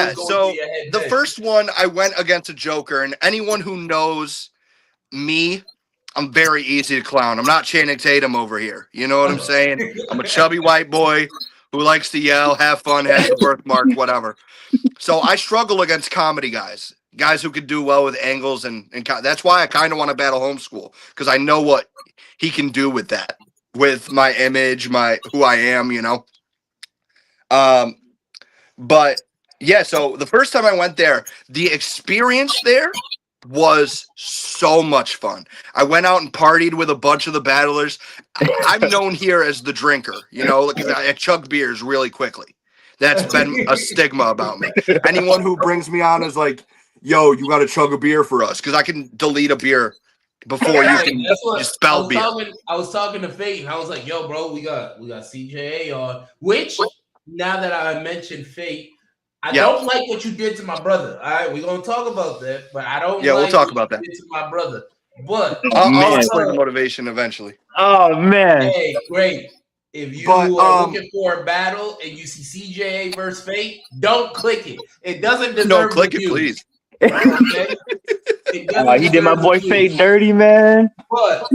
So the first one I went against a joker, and anyone who knows me, I'm very easy to clown. I'm not Channing Tatum over here. You know what I'm saying? I'm a chubby white boy who likes to yell, have fun, has a birthmark, whatever. So I struggle against comedy guys who could do well with angles, and that's why I kind of want to battle homeschool, because I know what he can do with that, with my image, who I am, But yeah, so the first time I went there, the experience there was so much fun. I went out and partied with a bunch of the battlers. I'm known here as the drinker, I chug beers really quickly. That's been a stigma about me. Anyone who brings me on is like, yo, you got to chug a beer for us, because I can delete a beer before you can spell beer. I was talking to Fate, and I was like, yo, bro, we got CJA on, which, now that I mentioned Fate, I don't like what you did to my brother. All right, we're gonna talk about that, but I don't. Yeah, like we'll talk what about you that. did to my brother, but I'll explain the motivation eventually. Oh man! Hey, great. If you are looking for a battle and you see CJA versus Fate, don't click it. It doesn't deserve. No, click it, please. Okay? He did my boy Fate dirty, man. But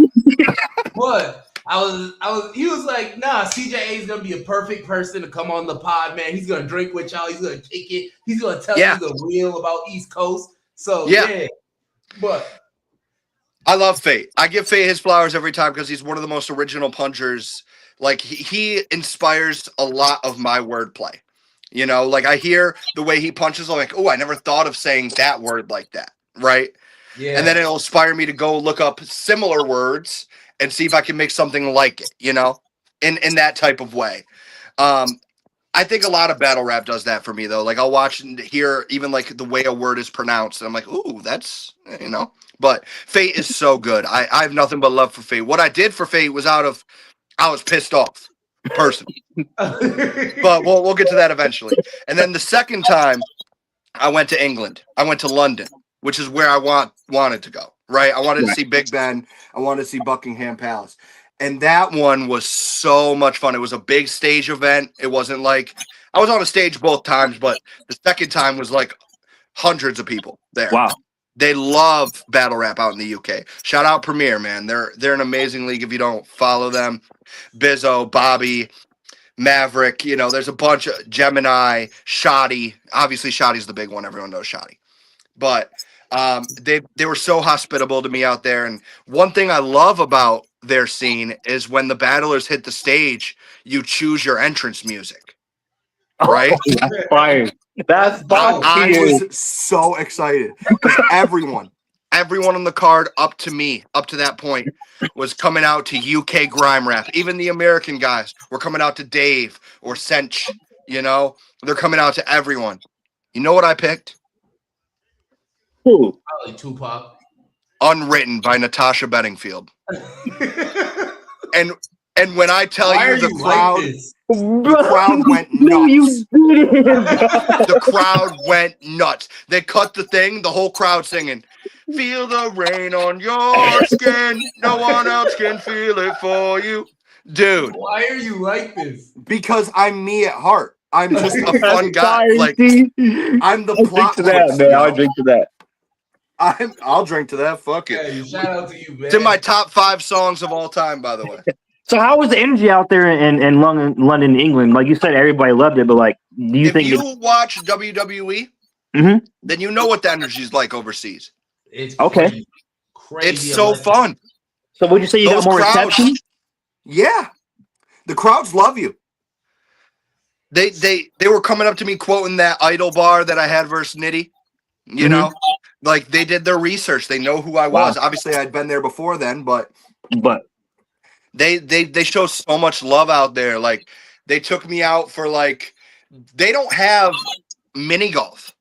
he was like, nah, CJA is gonna be a perfect person to come on the pod, man. He's gonna drink with y'all, he's gonna kick it, he's gonna tell you the real about East Coast. So but I love Fate. I give Fate his flowers every time because he's one of the most original punchers. Like he inspires a lot of my wordplay. Like I hear the way he punches, I'm like, oh, I never thought of saying that word like that, right? Yeah. And then it'll inspire me to go look up similar words and see if I can make something like it, in that type of way. I think a lot of battle rap does that for me, though. Like, I'll watch and hear even, like, the way a word is pronounced, and I'm like, ooh, that's, But Fate is so good. I have nothing but love for Fate. What I did for Fate was I was pissed off, personally. But we'll get to that eventually. And then the second time, I went to England. I went to London, which is where I wanted to go. Right, I wanted to see Big Ben. I wanted to see Buckingham Palace, And that one was so much fun. It was a big stage event. It wasn't like I was on a stage both times, but the second time was like hundreds of people there. Wow. They love battle rap out in the UK. Shout out Premier, man. They're an amazing league if you don't follow them. Bizzo, Bobby, Maverick, there's a bunch of Gemini, Shoddy. Obviously, Shoddy's the big one. Everyone knows Shoddy. But they were so hospitable to me out there. And one thing I love about their scene is when the battlers hit the stage, you choose your entrance music. Right? Oh, that's fire. That's fire. I was so excited because everyone on the card up to that point was coming out to UK grime rap. Even the American guys were coming out to Dave or Sench, they're coming out to everyone. You know what I picked? Who? Probably Tupac. Unwritten by Natasha Bedingfield. And when I tell you the crowd went nuts. The crowd went nuts. They cut the thing, the whole crowd singing, "Feel the rain on your skin. No one else can feel it for you." Dude. Why are you like this? Because I'm me at heart. I'm just a fun guy. Like I'm the plot. I'll drink to that. I'll drink to that. Fuck it. Hey, shout out to you, man. It's in my top 5 songs of all time, by the way. So how was the energy out there in London, England? Like you said, everybody loved it, but like, do you think if you watch WWE, then you know what the energy is like overseas. It's okay. Crazy. It's so fun. So would you say you got more reception? Yeah, the crowds love you. They were coming up to me quoting that Idol bar that I had versus Nitty. You know, like they did their research. They know who I was. Obviously, I'd been there before then, but. They show so much love out there. Like they took me out for they don't have mini golf.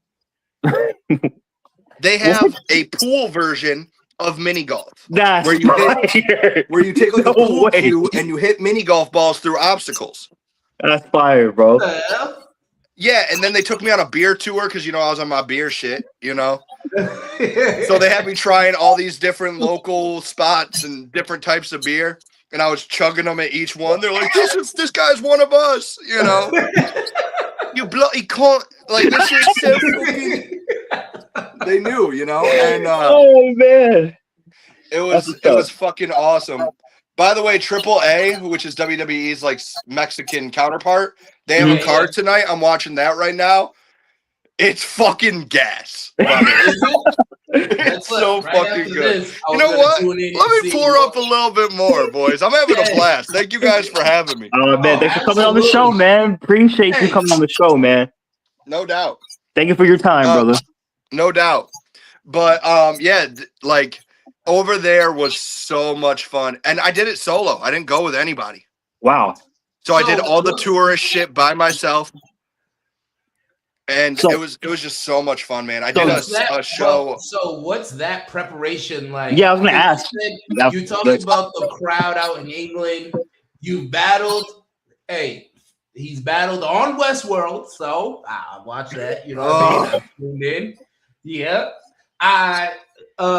They have a pool version of mini golf. That's where you take like a pool cue and you hit mini golf balls through obstacles. That's fire, bro. Yeah, and then they took me on a beer tour because I was on my beer shit, So they had me trying all these different local spots and different types of beer. And I was chugging them at each one. They're like, this guy's one of us, You bloody can't. Like, this is so fucking... They knew, And, oh, man. It was fucking awesome. By the way, AAA, which is WWE's, Mexican counterpart, they have a card tonight. I'm watching that right now. It's fucking gas. It's so fucking good. You know what? Let me pour up a little bit more, boys. I'm having a blast. Thank you guys for having me. Oh, man. Thanks for coming on the show, man. Appreciate you coming on the show, man. No doubt. Thank you for your time, brother. No doubt. But, over there was so much fun. And I did it solo. I didn't go with anybody. Wow. So I did all the tourist shit by myself. And it was just so much fun, man. I did a show. So what's that preparation like? Yeah, I was gonna ask. You talked about the crowd out in England. You battled. Hey, he's battled on Westworld, so I watch that. You know what I mean? I tuned in. Yeah.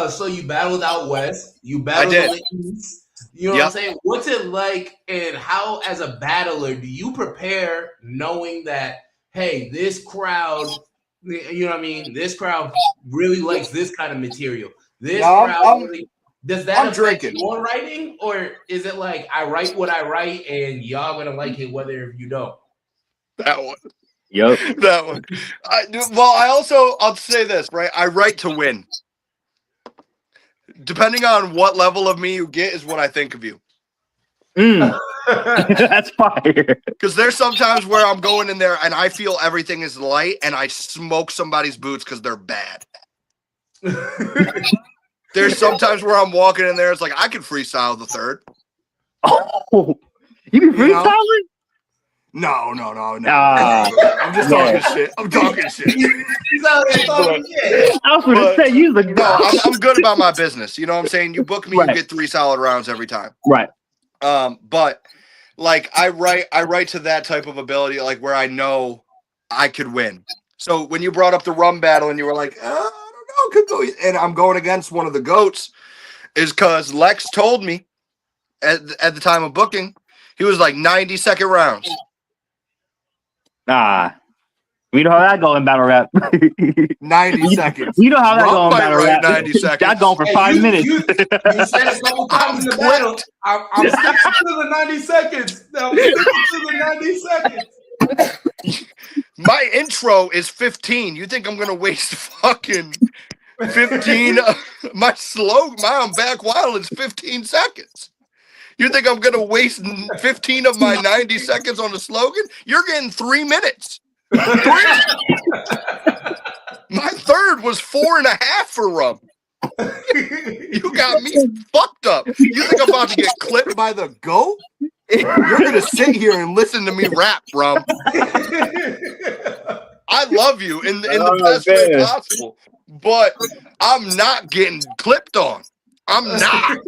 So you battled out west. You battled on the east. You know what I'm saying? What's it like, and how, as a battler, do you prepare knowing that, hey, this crowd, you know what I mean? This crowd really likes this kind of material. This crowd really, does that affect your writing, or is it like I write what I write and y'all gonna like it whether you don't? That one. Yep. That one. I'll say this, right? I write to win. Depending on what level of me you get is what I think of you. That's fire. Because there's sometimes where I'm going in there and I feel everything is light and I smoke somebody's boots because they're bad. There's sometimes where I'm walking in there, it's like I can freestyle the third. Oh, you can freestyle? No. I'm just talking shit. I'm talking shit. I was going to say, you the guy. I'm good about my business. You know what I'm saying? You book me, you get 3 solid rounds every time. Right. But like I write to that type of ability, like where I know I could win. So when you brought up the rum battle and you were like, I don't know, and I'm going against one of the GOATs, is because Lex told me, at the time of booking, he was like 90-second rounds. Nah. We know how that go in battle rap. 90 seconds. You know how that Rum go in might battle write rap. 90 seconds. That going for 5 minutes. You said a couple times in the battle. I'm sticking to the 90 seconds. I'm sticking to the 90 seconds. My intro is 15. You think I'm gonna waste fucking 15? My I'm back wild is 15 seconds. You think I'm gonna waste 15 of my 90 seconds on the slogan? You're getting 3 minutes. My third was 4.5 for Rum. You got me fucked up. You think I'm about to get clipped by the GOAT? You're gonna sit here and listen to me rap, Rum. I love you in the best way possible, but I'm not getting clipped on. I'm not.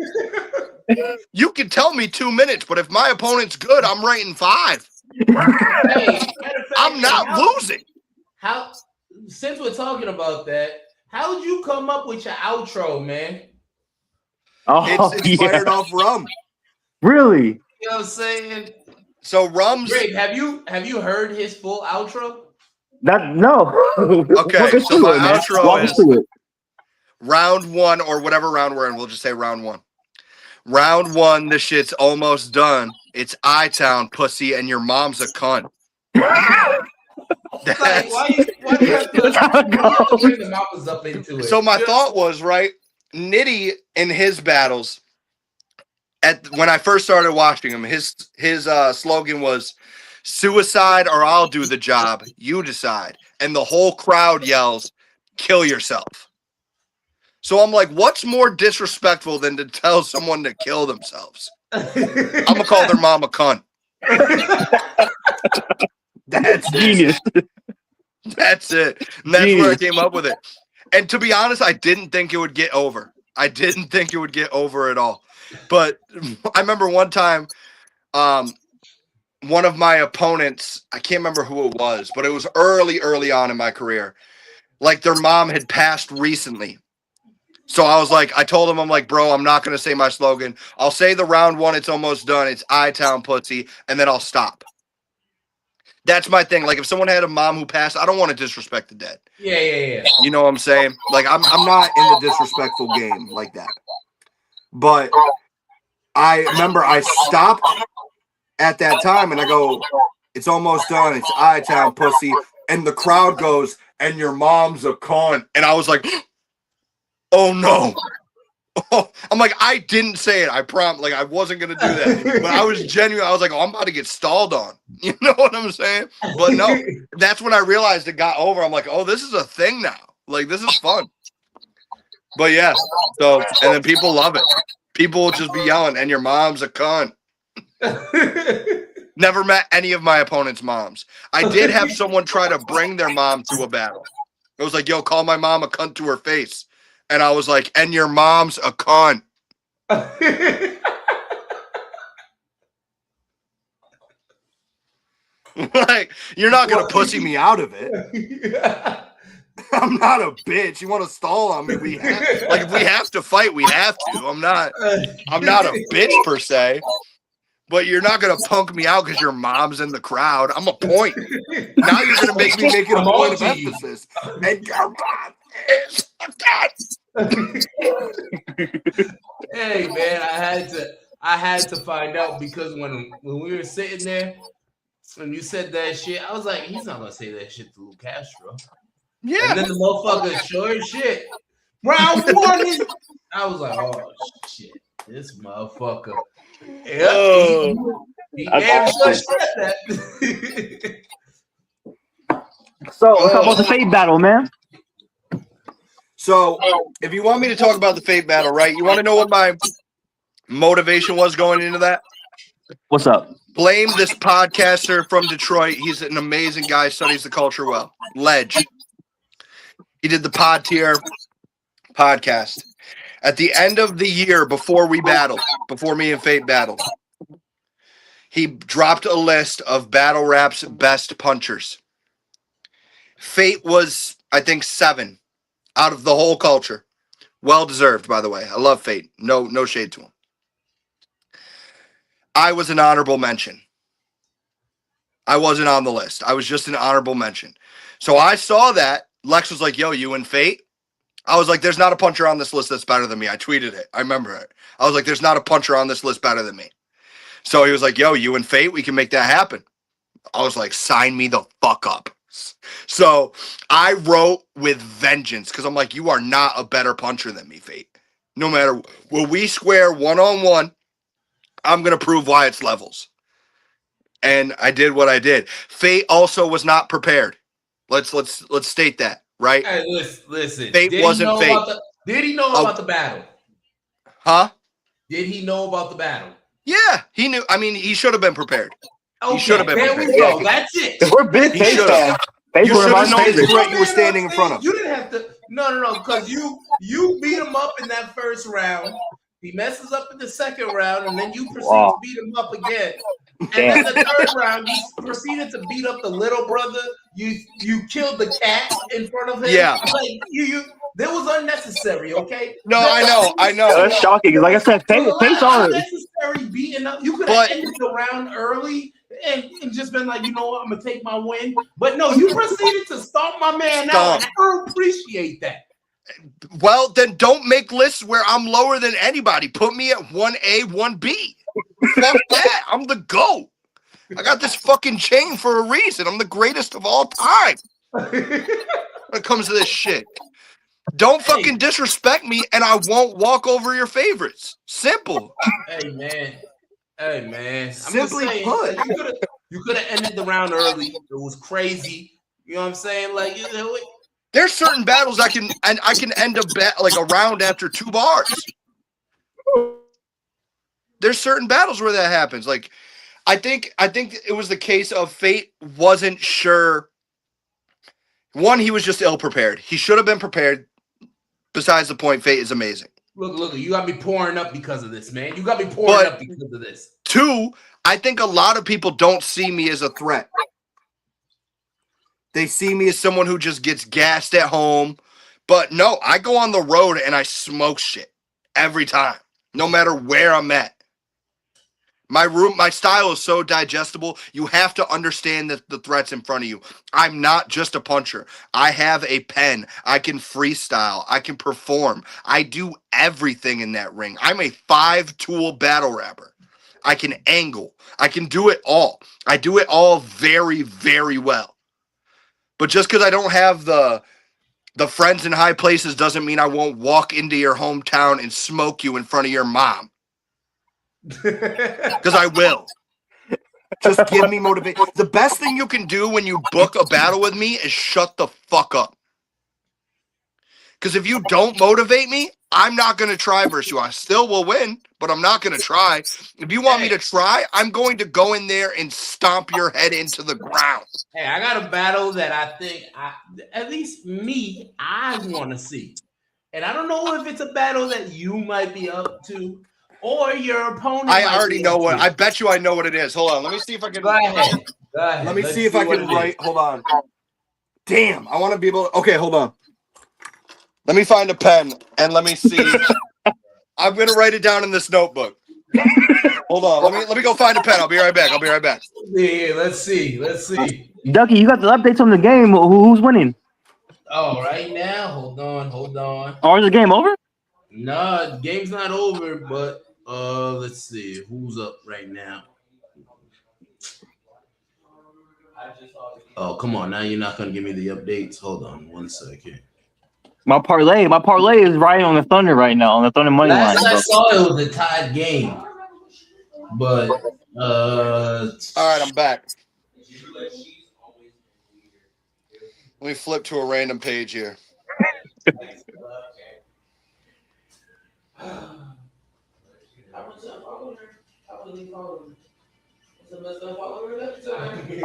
You can tell me 2 minutes, but if my opponent's good, I'm writing 5. Hey, I'm not losing. Since we're talking about that, how would you come up with your outro, man? Oh, It's fired off Rum. Really? You know what I'm saying? So Rum's. Greg, have you heard his full outro? No. Okay, so my outro Walk is us through it. round 1 or whatever round we're in. We'll just say round 1. Round 1, this shit's almost done. It's I-Town, pussy, and your mom's a cunt. Like, why do you have to bring the mamas up into it? So my thought was, right, Nitty in his battles, when I first started watching him, his slogan was suicide or I'll do the job, you decide. And the whole crowd yells, kill yourself. So I'm like, what's more disrespectful than to tell someone to kill themselves? I'm going to call their mom a cunt. That's Genius. That's it. And that's where I came up with it. And to be honest, I didn't think it would get over. I didn't think it would get over at all. But I remember one time, one of my opponents, I can't remember who it was, but it was early on in my career. Like their mom had passed recently. So I was like, I told him, I'm like, bro, I'm not going to say my slogan. I'll say the round 1, it's almost done. It's I-Town pussy. And then I'll stop. That's my thing. Like if someone had a mom who passed, I don't want to disrespect the dead. Yeah. You know what I'm saying? Like I'm not in the disrespectful game like that. But I remember I stopped at that time and I go, it's almost done. It's I-Town pussy. And the crowd goes, and your mom's a cunt. And I was like, oh no. Oh, I'm like, I didn't say it. I promise. Like I wasn't going to do that. But I was genuine. I was like, oh, I'm about to get stalled on. You know what I'm saying? But no, that's when I realized it got over. I'm like, oh, this is a thing now. Like this is fun. But yeah. So, and then people love it. People will just be yelling, and your mom's a cunt. Never met any of my opponent's moms. I did have someone try to bring their mom to a battle. It was like, yo, call my mom a cunt to her face. And I was like, and your mom's a cunt. Like, you're not going to pussy me out of it. I'm not a bitch. You want to stall on me? If we have to fight, we have to. I'm not a bitch per se. But you're not going to punk me out because your mom's in the crowd. I'm a point. Now you're going to make me make it a point of emphasis. And your mom is a cunt. Hey man, I had to find out because when we were sitting there and you said that shit, I was like, he's not gonna say that shit to Lou Castro. Yeah. And then the motherfucker sure as shit. Round 1 I was like, oh shit, this motherfucker. Yeah, he damn sure said that. So let's talk about the fate battle, man. So, if you want me to talk about the fate battle, right? You want to know what my motivation was going into that? What's up? Blame this podcaster from Detroit. He's an amazing guy, studies the culture well. Ledge. He did the Pod Tier podcast. At the end of the year, before we battled, before me and Fate battled, he dropped a list of battle rap's best punchers. Fate was, I think, 7. Out of the whole culture. Well deserved, by the way. I love Fate. No shade to him. I was an honorable mention. I wasn't on the list. I was just an honorable mention. So I saw that. Lex was like, yo, you and Fate? I was like, there's not a puncher on this list that's better than me. I tweeted it. I remember it. I was like, there's not a puncher on this list better than me. So he was like, yo, you and Fate, we can make that happen. I was like, sign me the fuck up. So I wrote with vengeance because I'm like, you are not a better puncher than me, Fate. No matter, will we square one-on-one, I'm going to prove why it's levels. And I did what I did. Fate also was not prepared. Let's state that, right? Hey, listen. Fate wasn't Fate. Did he know about the battle? Huh? Did he know about the battle? Yeah, he knew. I mean, he should have been prepared. Okay, he should have been there prepared. we go. That's it. We're big He Fate should've. fans. You Fate's one should of have my known the favorites. threat you were standing in front of. You didn't have to. No, because you beat him up in that first round. He messes up in the second round, and then you proceed to beat him up again. And then the third round, you proceeded to beat up the little brother. You killed the cat in front of him. Yeah. Like that was unnecessary. Okay. No, I know. That's shocking. Like I said, Fate's on it. Unnecessary beating up. You could have ended the round early and just been like, you know what, I'm gonna take my win. But no, you proceeded to stomp my man out. And I don't appreciate that. Well, then don't make lists where I'm lower than anybody. Put me at 1A, 1B. Fuck that. I'm the GOAT. I got this fucking chain for a reason. I'm the greatest of all time when it comes to this shit. Don't fucking disrespect me and I won't walk over your favorites. Simple. Hey, man. Simply put. You could have ended the round early. It was crazy. You know what I'm saying? Like, there's certain battles I can end a round after 2 bars. There's certain battles where that happens. Like, I think it was the case of Fate wasn't sure. One, he was just ill prepared. He should have been prepared. Besides the point, Fate is amazing. Look, you got me pouring up because of this, man. You got me pouring up because of this. 2, I think a lot of people don't see me as a threat. They see me as someone who just gets gassed at home. But no, I go on the road and I smoke shit every time, no matter where I'm at. My style is so digestible. You have to understand the threats in front of you. I'm not just a puncher. I have a pen. I can freestyle. I can perform. I do everything in that ring. I'm a 5-tool battle rapper. I can angle. I can do it all. I do it all very, very well. But just because I don't have the friends in high places doesn't mean I won't walk into your hometown and smoke you in front of your mom. Because I will. Just give me motivation. The best thing you can do when you book a battle with me is shut the fuck up. Because if you don't motivate me, I'm not going to try versus you. I still will win, but I'm not going to try. If you want me to try, I'm going to go in there and stomp your head into the ground. Hey, I got a battle that I think, at least me, I want to see. And I don't know if it's a battle that you might be up to or your opponent. I already know what. I bet you I know what it is. Hold on. Let me see if I can. Go ahead. Let me see if I can write. Hold on. Damn. I want to be able to. Okay, hold on. Let me find a pen and let me see. I'm going to write it down in this notebook. Hold on. Let me go find a pen. I'll be right back. Yeah, let's see. Ducky, you got the updates on the game. Who's winning? Oh, right now, hold on. Oh, is the game over? No, the game's not over, but let's see who's up right now. Oh, come on, now you're not gonna give me the updates. Hold on 1 second. My parlay is riding on the Thunder right now, on the Thunder money line. Last I saw it was a tied game. But all right, I'm back. Let me flip to a random page here.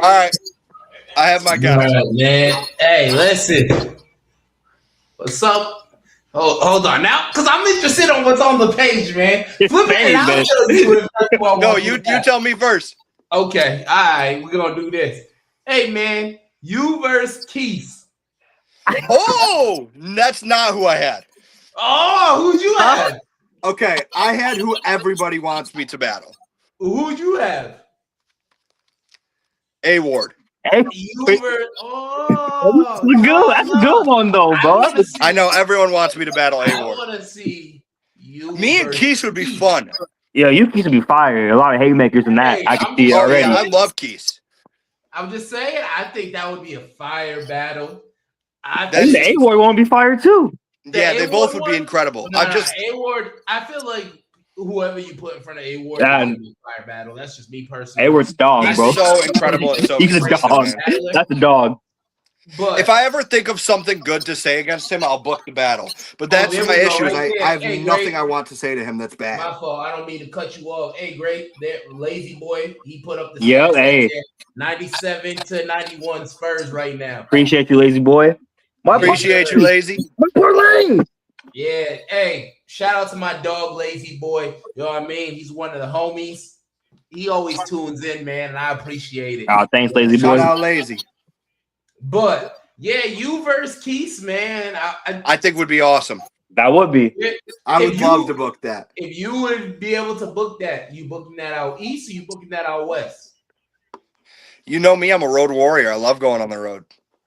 All right, I have my guy. Right, man. Hey, listen. What's up? Hold on now, because I'm interested on what's on the page, man. Flip it, and I'll tell you. No, you tell me first. Okay, all right, we're gonna do this. Hey, man, you versus Keith. Oh, that's not who I had. Oh, who'd you have? Okay, I had who everybody wants me to battle. Who'd you have? A-Ward. Hey, You that's were. a good one though, bro. I know everyone wants me to battle I A-Ward. want to see you. Me and Keith would be fun. Yeah, you used to be fire. A lot of haymakers in that. Hey, I can I'm see it just- Oh already. yeah, I love Keith. I'm just saying. I think that would be a fire battle. I I think the A-Ward won't be fire too. Yeah, they A-Ward both would be one? incredible. No, just A-Ward. I feel like whoever you put in front of A-Ward Yeah. would be a fire battle. That's just me personally. A-Ward's dog, he's bro. so incredible at so He's a many places, dog. man. That's a dog. But If I ever think of something good to say against him, I'll book the battle. But that's there my we go, issue. right Is there. I have Hey, nothing Greg. I want to say to him that's bad. my fault. I don't mean to cut you off. Hey, great. There, lazy boy. He put up the Yeah, stats hey. right there. 97 to 91 Spurs right now. Appreciate you, lazy boy. My Appreciate you, lazy. my poor lane. Yeah. Hey, shout out to my dog, lazy boy. You know what I mean? He's one of the homies. He always tunes in, man, and I appreciate it. Oh, thanks, lazy Shout boy. out, lazy. But yeah, you versus Keith, man. I think would be awesome. That would be. I If would you- love to book that. If you would be able to book that, you booking that out east or you booking that out west? You know me, I'm a road warrior. I love going on the road.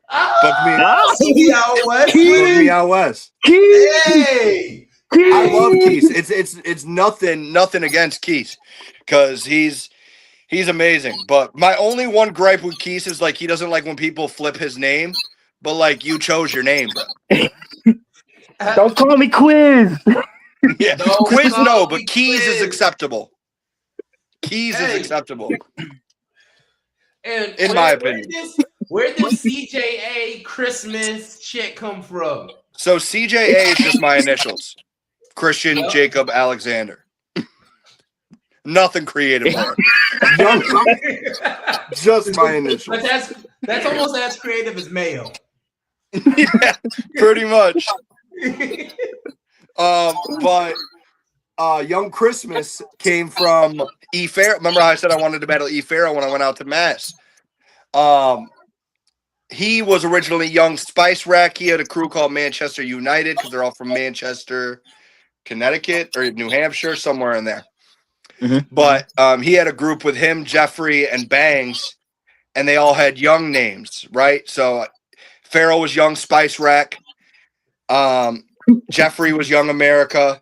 Book me, Ah, See out west. book me out west. Keith. Hey. I love Keith. It's nothing against Keith, because he's amazing. But my only one gripe with Keith is like he doesn't like when people flip his name. But like you chose your name, bro. Don't call me Quiz. Yeah, Don't Quiz call no, me but Keys is Quiz. acceptable. Keys is Hey. acceptable. And In my opinion. Where did CJA Christmas shit come from? So CJA is just my initials. Christian Yep. Jacob Alexander. Nothing creative there. Just my initials. But that's almost as creative as Mayo. Yeah, pretty much. But Young Christmas came from E Fair. Remember how I said I wanted to battle E Pharaoh when I went out to Mass? He was originally Young Spice Rack. He had a crew called Manchester United because they're all from Manchester, Connecticut, or New Hampshire, somewhere in there. Mhm. But he had a group with him, Jeffrey, and Bangs, and they all had Young names, right? So Pharaoh was Young Spice Rack. Jeffrey was Young America.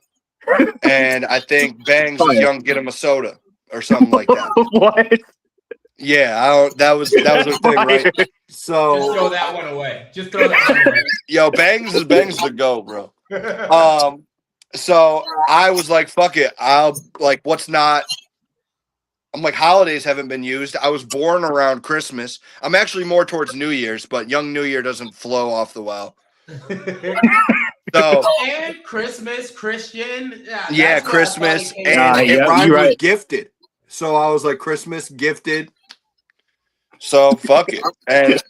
And I think Bangs was Young Get Him a Soda or something like that. What? Yeah, that was a thing, right? Just So throw that one away. Just throw that one away. yo, Bangs the go, bro. So I was like, fuck it. I'm like, holidays haven't been used. I was born around Christmas. I'm actually more towards New Year's, but Young New Year doesn't flow off the well. So And Christmas, Christian. yeah, that's where I thought Christmas, it came and from. it yeah, rhymed you're right. with gifted. So I was like, Christmas, gifted. So fuck it. And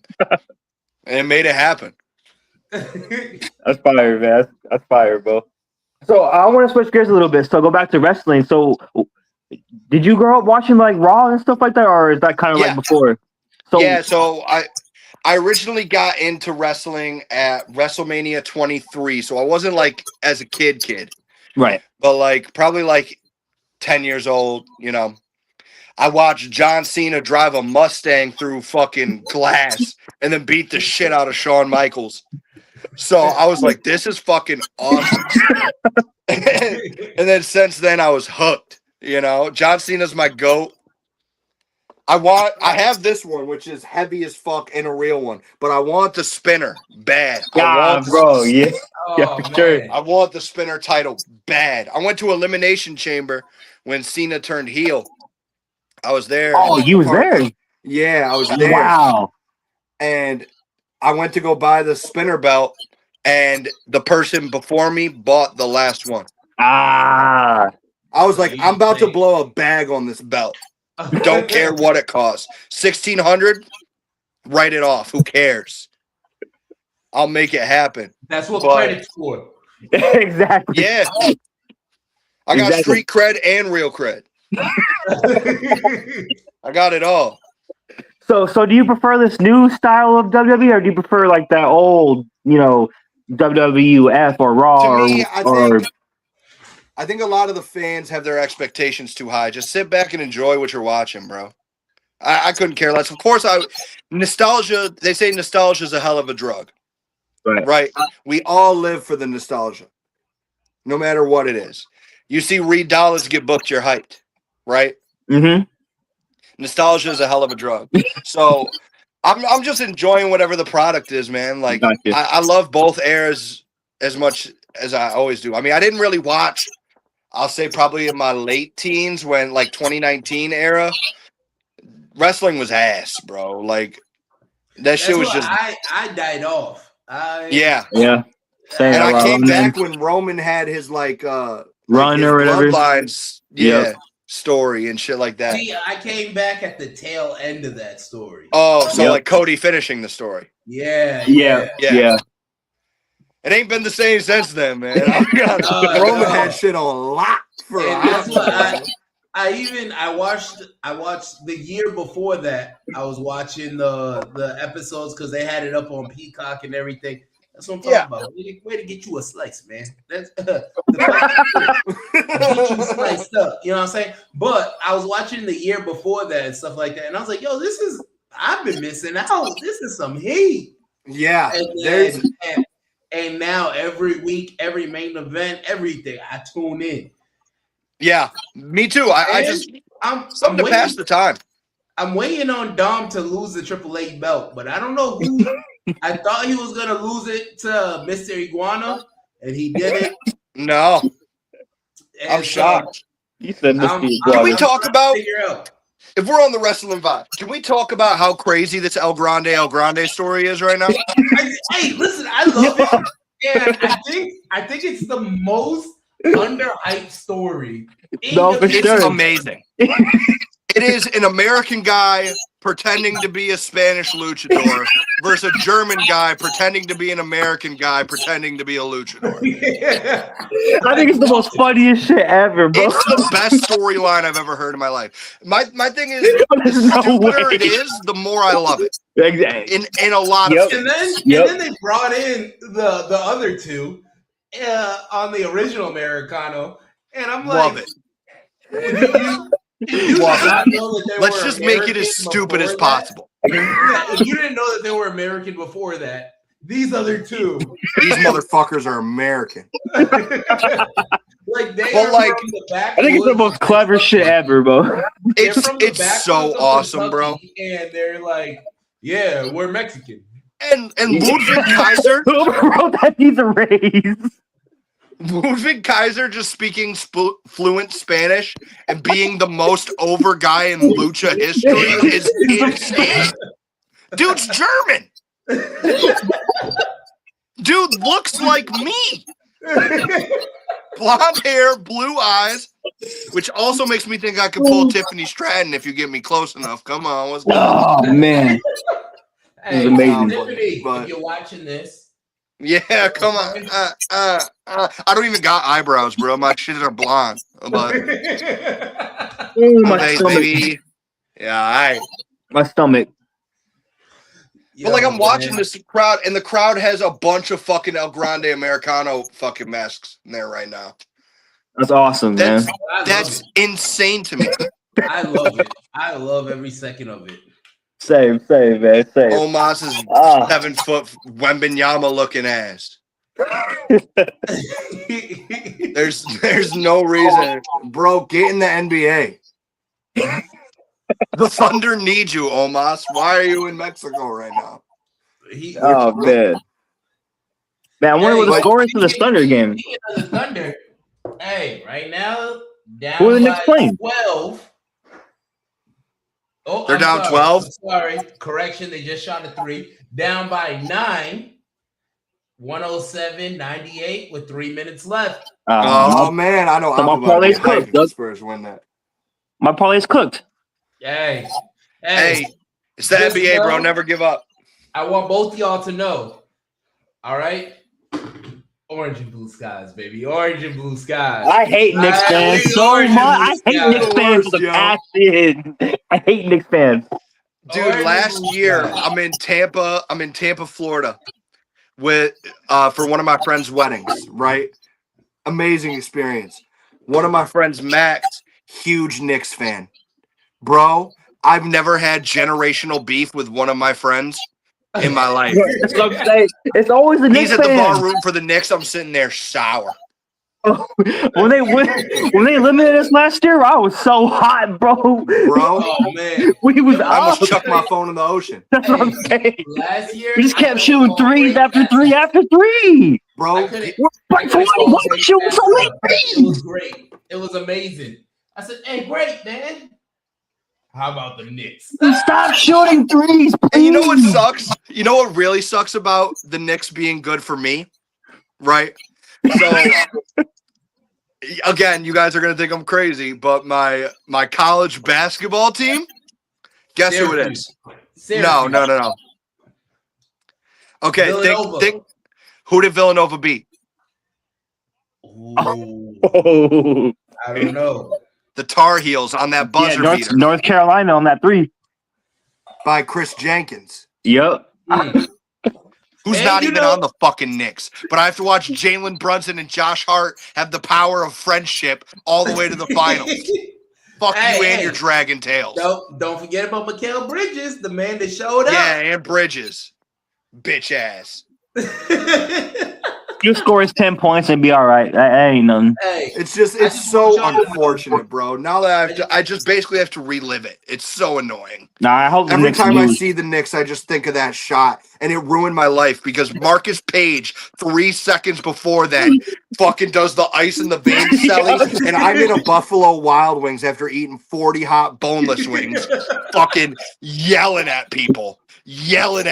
it made it happen. That's fire, man. That's fire, bro. So I want to switch gears a little bit. So go back to wrestling. So did you grow up watching like Raw and stuff like that, or is that kind of Yeah. like before? So Yeah, so I originally got into wrestling at WrestleMania 23. So I wasn't like as a kid, right. but like probably like 10 years old, you know. I watched John Cena drive a Mustang through fucking glass and then beat the shit out of Shawn Michaels. So I was like, this is fucking awesome. And then since then I was hooked, you know. John Cena's my GOAT. I have this one, which is heavy as fuck and a real one, but I want the spinner bad. Yeah, bro. Yeah. Oh, Yeah, for sure. man. I want the spinner title bad. I went to Elimination Chamber when Cena turned heel. I was there. Oh, you was there. Yeah, I was there. Wow. And I went to go buy the spinner belt, and the person before me bought the last one. Ah. I was like, I'm about to blow a bag on this belt. Don't care what it costs. $1,600, write it off. Who cares? I'll make it happen. That's what But- credit's for. Exactly. Yeah. I got Exactly. street cred and real cred. I got it all. So do you prefer this new style of WWE, or do you prefer like that old, WWF or Raw? To me, I or think I think a lot of the fans have their expectations too high. Just sit back and enjoy what you're watching, bro. I couldn't care less. Of course, nostalgia. They say nostalgia is a hell of a drug, right? We all live for the nostalgia, no matter what it is. You see Reed Dollars get booked, you're hyped, right? Mm-hmm. Nostalgia is a hell of a drug. So I'm just enjoying whatever the product is, man. Like I love both eras as much as I always do. I mean, I didn't really watch. I'll say probably in my late teens when like 2019 era. Wrestling was ass, bro. Like that shit was just. I died off. Yeah. Same. And I came back when Roman had his like run like his or whatever bloodlines, story and shit like that. See, I came back at the tail end of that story. Oh, so like Cody finishing the story. Yeah. It ain't been the same since then, man. Roman had shit on lock for. That's what I watched the year before that. I was watching the episodes because they had it up on Peacock and everything. That's what I'm talking about. Way to get you a slice, man. That's get you sliced up. You know what I'm saying? But I was watching the year before that and stuff like that, and I was like, "Yo, I've been missing out. This is some heat." Yeah, and now every week, every main event, everything, I tune in. Yeah, me too. I'm something to pass the time. I'm waiting on Dom to lose the AAA belt, but I don't know who. I thought he was gonna lose it to Mr. Iguana, and he didn't. No, and I'm shocked. You said Mr. Iguana. Can we talk about? If we're on the wrestling vibe, can we talk about how crazy this El Grande story is right now? Hey, listen, I love it, and I think it's the most underhyped story. It's amazing. It is an American guy pretending to be a Spanish luchador versus a German guy pretending to be an American guy pretending to be a luchador. I think it's the most funniest shit ever, bro. It's the best storyline I've ever heard in my life. My thing is, the stupider it is, the more I love it. Exactly. In a lot of and then they brought in the other two on the original Americano, and I'm like, love it. Let's just make it as stupid as possible. If you didn't know that they were American before that, these other two, these motherfuckers are American. Like they are from the back. I think it's the most clever shit ever, bro. It's so awesome, bro. And they're like, yeah, we're Mexican. And Ludwig Kaiser, bro, that needs a raise. Ludwig Kaiser just speaking fluent Spanish and being the most over guy in lucha history is insane. Dude's German. Dude looks like me. Blonde hair, blue eyes, which also makes me think I could pull Tiffany Stratton if you get me close enough. Come on, what's going on? Oh man, hey, amazing. Tiffany, if you're watching this. Yeah, come on. I don't even got eyebrows, bro. My shit are blonde. But my stomach. Baby. Yeah, my stomach. But like I'm watching this crowd, and the crowd has a bunch of fucking El Grande Americano fucking masks in there right now. That's awesome, man. That's insane to me. I love it. I love every second of it. Same, man. Same. Omos's 7-foot Wembenyama looking ass. There's no reason, bro. Get in the NBA. The Thunder need you, Omos. Why are you in Mexico right now? Man. Man, I wonder what the score is for the Thunder game. The Thunder. Hey, right now down Who are the Knicks playing? 12. Oh, they're down 12. Sorry, correction. They just shot a 3. Down by 9. 107-98 with 3 minutes left. Oh man, I know. So my parlay's cooked. The Spurs win that. My parlay's cooked. Hey, it's the NBA, bro. Never give up. I want both of y'all to know. All right. Orange and blue skies, baby. Orange and blue skies. I hate Knicks fans so much. I hate Knicks fans with a passion. I hate Knicks fans. Dude, last year I'm in Tampa, Florida with for one of my friends' weddings, right? Amazing experience. One of my friends, Max, huge Knicks fan. Bro, I've never had generational beef with one of my friends in my life. That's what I'm saying. It's always the Knicks He's at the bar fans. rooting for the Knicks. I'm sitting there sour. when they eliminated us last year, I was so hot, bro. Oh man, We was I almost up. chucked my phone in the ocean. That's what I'm saying. last year We just I kept could've shooting called threes great after that three night. after three. Bro, But for what we shooting so many It was threes? great. It was amazing. I said, "Hey, great, man. How about the Knicks?" Stop shooting threes, please. and you know what sucks? You know what really sucks about the Knicks being good for me? Right? So again, you guys are gonna think I'm crazy, but my college basketball team, guess who it is? Syracuse. No. Okay, Villanova. think who did Villanova beat? Ooh, Oh. I don't know. The Tar Heels on that buzzer beater North Carolina on that three. by Chris Jenkins, Yep. Mm. who's And not you even know- on the fucking Knicks. But I have to watch Jalen Brunson and Josh Hart have the power of friendship all the way to the finals. Fuck Hey, you and hey. your Dragon Tails. Don't forget about Mikal Bridges, the man that showed Yeah, and Bridges. Bitch ass. up. You score his 10 points and be all right. That ain't nothing. Hey, It's just I it's just so want y'all to know. unfortunate, bro. Now that I just basically have to relive it. It's so annoying. Nah, I hope the Every Knicks time I lose. see the Knicks, I just think of that shot, and it ruined my life because Marcus Page, 3 seconds before that, fucking does the ice in the vein celly, and I'm in a Buffalo Wild Wings after eating 40 hot boneless wings, fucking yelling at people doing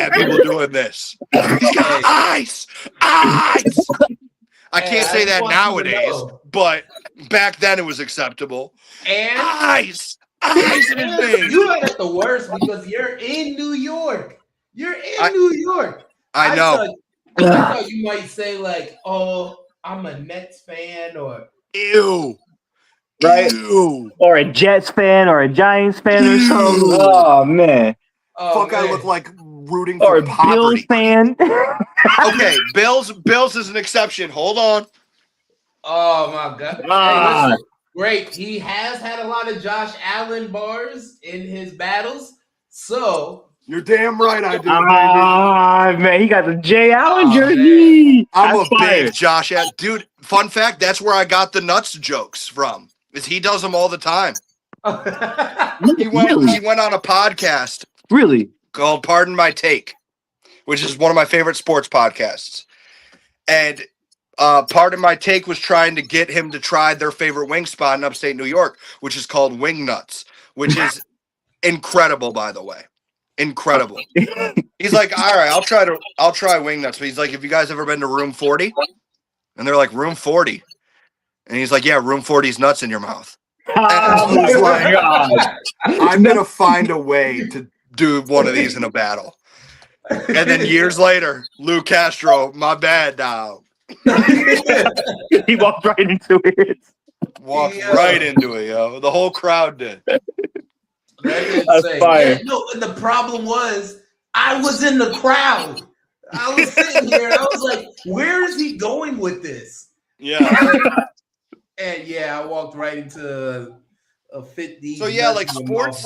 this. He's got ice. I Hey, can't I say just that want you to nowadays, know. but back then it was acceptable. And Ice in his veins. you are at the worst because you're in New York. You're in New York. I know. thought you might say like, "Oh, I'm a Nets fan," or Ew. Right? Ew. Or a Jets fan or a Giants fan or something. Ew. Oh, man. oh, Fuck, I man. look like rooting Or for a Bills poverty. fan. Okay, Bills is an exception. Hold on. Oh my god. Ah. Hey, listen, great. He has had a lot of Josh Allen bars in his battles. So You're damn right I do, baby. Ah, man, he got the Jay Allen Oh, jersey. I'm That's a fire. big Josh Allen. Dude, fun fact, that's where I got the nuts jokes from. Is he does them all the time. He went on a podcast Really? called Pardon My Take, which is one of my favorite sports podcasts. And Pardon My Take was trying to get him to try their favorite wing spot in upstate New York, which is called Wing Nuts, which is incredible, by the way. Incredible. He's like, all right, I'll try Wing Nuts. But he's like, have you guys ever been to Room 40? And they're like, Room 40. And he's like, yeah, Room 40's nuts in your mouth. Oh, my God. I'm gonna find a way to do one of these in a battle. And then years later, Lou Castro, my bad dog. He walked right into it. Walked right into it, yo. The whole crowd did. That's fire. Yeah, no, and the problem was I was in the crowd. I was sitting here and I was like, where is he going with this? Yeah. And yeah, I walked right into a 50. So yeah, like sports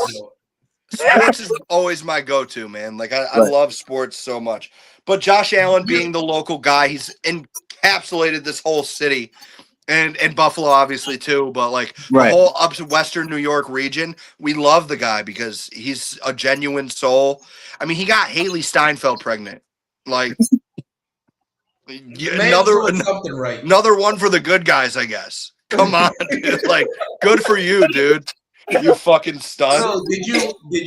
is always my go-to, man. Like I love sports so much. But Josh Allen being the local guy, he's encapsulated this whole city. And Buffalo, obviously, too. But, like, the whole up to Western New York region, we love the guy because he's a genuine soul. I mean, he got Haley Steinfeld pregnant. Like, another one for the good guys, I guess. Come on, dude. Like, good for you, dude. You fucking stud. So, did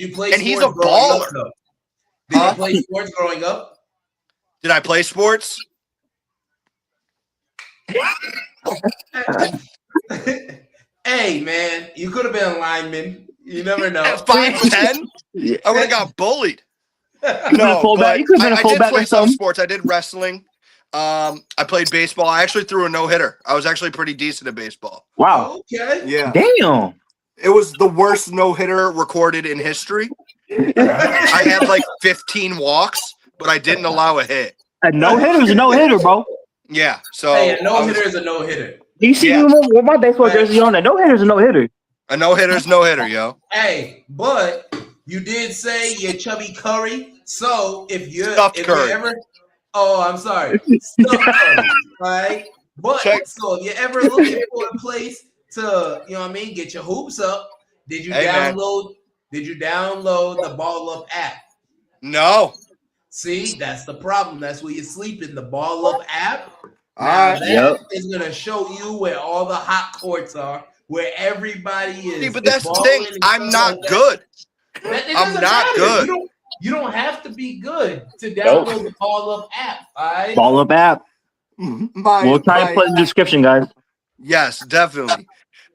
you play and sports he's a growing baller. up, though? Did you play sports growing up? Did I play sports? Hey, man, you could have been a lineman. You never know. At 5'10", I would have got bullied. No, but I did play some sports. I did wrestling. I played baseball. I actually threw a no-hitter. I was actually pretty decent at baseball. Wow. Okay. Yeah. Damn. It was the worst no-hitter recorded in history. I had like 15 walks, but I didn't allow a hit. A no-hitter is a no-hitter, bro. Yeah. So hey, a no-hitter is a no-hitter. You see Yeah. me with my baseball jersey on. A no hitter's a no hitter. A no hitter's no hitter, yo. Hey, but you did say you're chubby Curry. So if you're Curry. ever, oh, I'm sorry, stuffed Curry, right? But so if you're ever looking for a place to, you know what I mean, get your hoops up, did you download? Did you download the Ball Up app? No. See, that's the problem. That's where you're sleeping. The Ball Up app. Now that is gonna show you where all the hot courts are, where everybody is. See, but that's the thing. I'm not good. I'm not good. You don't have to be good to download the Ball Up app. All right? Ball Up app. We'll try and put in the description, guys. Yes, definitely.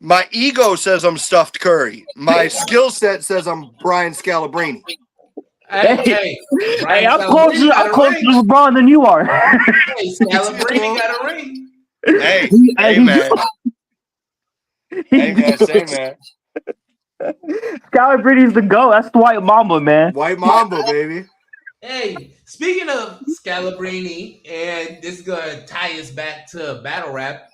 My ego says I'm stuffed Curry. My skill set says I'm Brian Scalabrine. Hey, I'm closer to LeBron than you are. Hey, Scalabrine got a ring. Hey, man. Hey, man, say, man. Scalabrine's the GOAT. That's the White Mamba, man. White Mamba, baby. Hey, speaking of Scalabrine, and this is gonna tie us back to battle rap.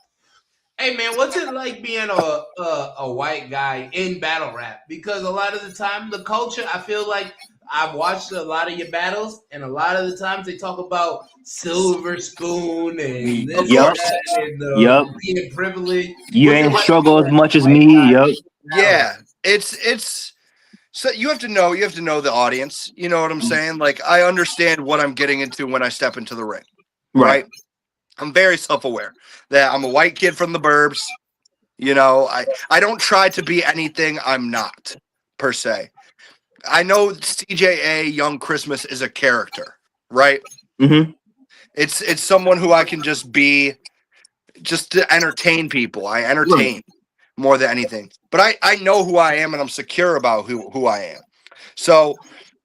Hey man, what's it like being a white guy in battle rap? Because a lot of the time, the culture, I feel like I've watched a lot of your battles, and a lot of the times they talk about silver spoon and this and being privileged. You ain't struggle as much as me. Yeah, it's so you have to know the audience. You know what I'm saying? Like I understand what I'm getting into when I step into the ring, right? I'm very self-aware that I'm a white kid from the burbs. You know, I don't try to be anything I'm not, per se. I know CJA Young Christmas is a character, right? Mm-hmm. It's someone who I can just be, just to entertain people. I entertain more than anything. But I know who I am and I'm secure about who I am. So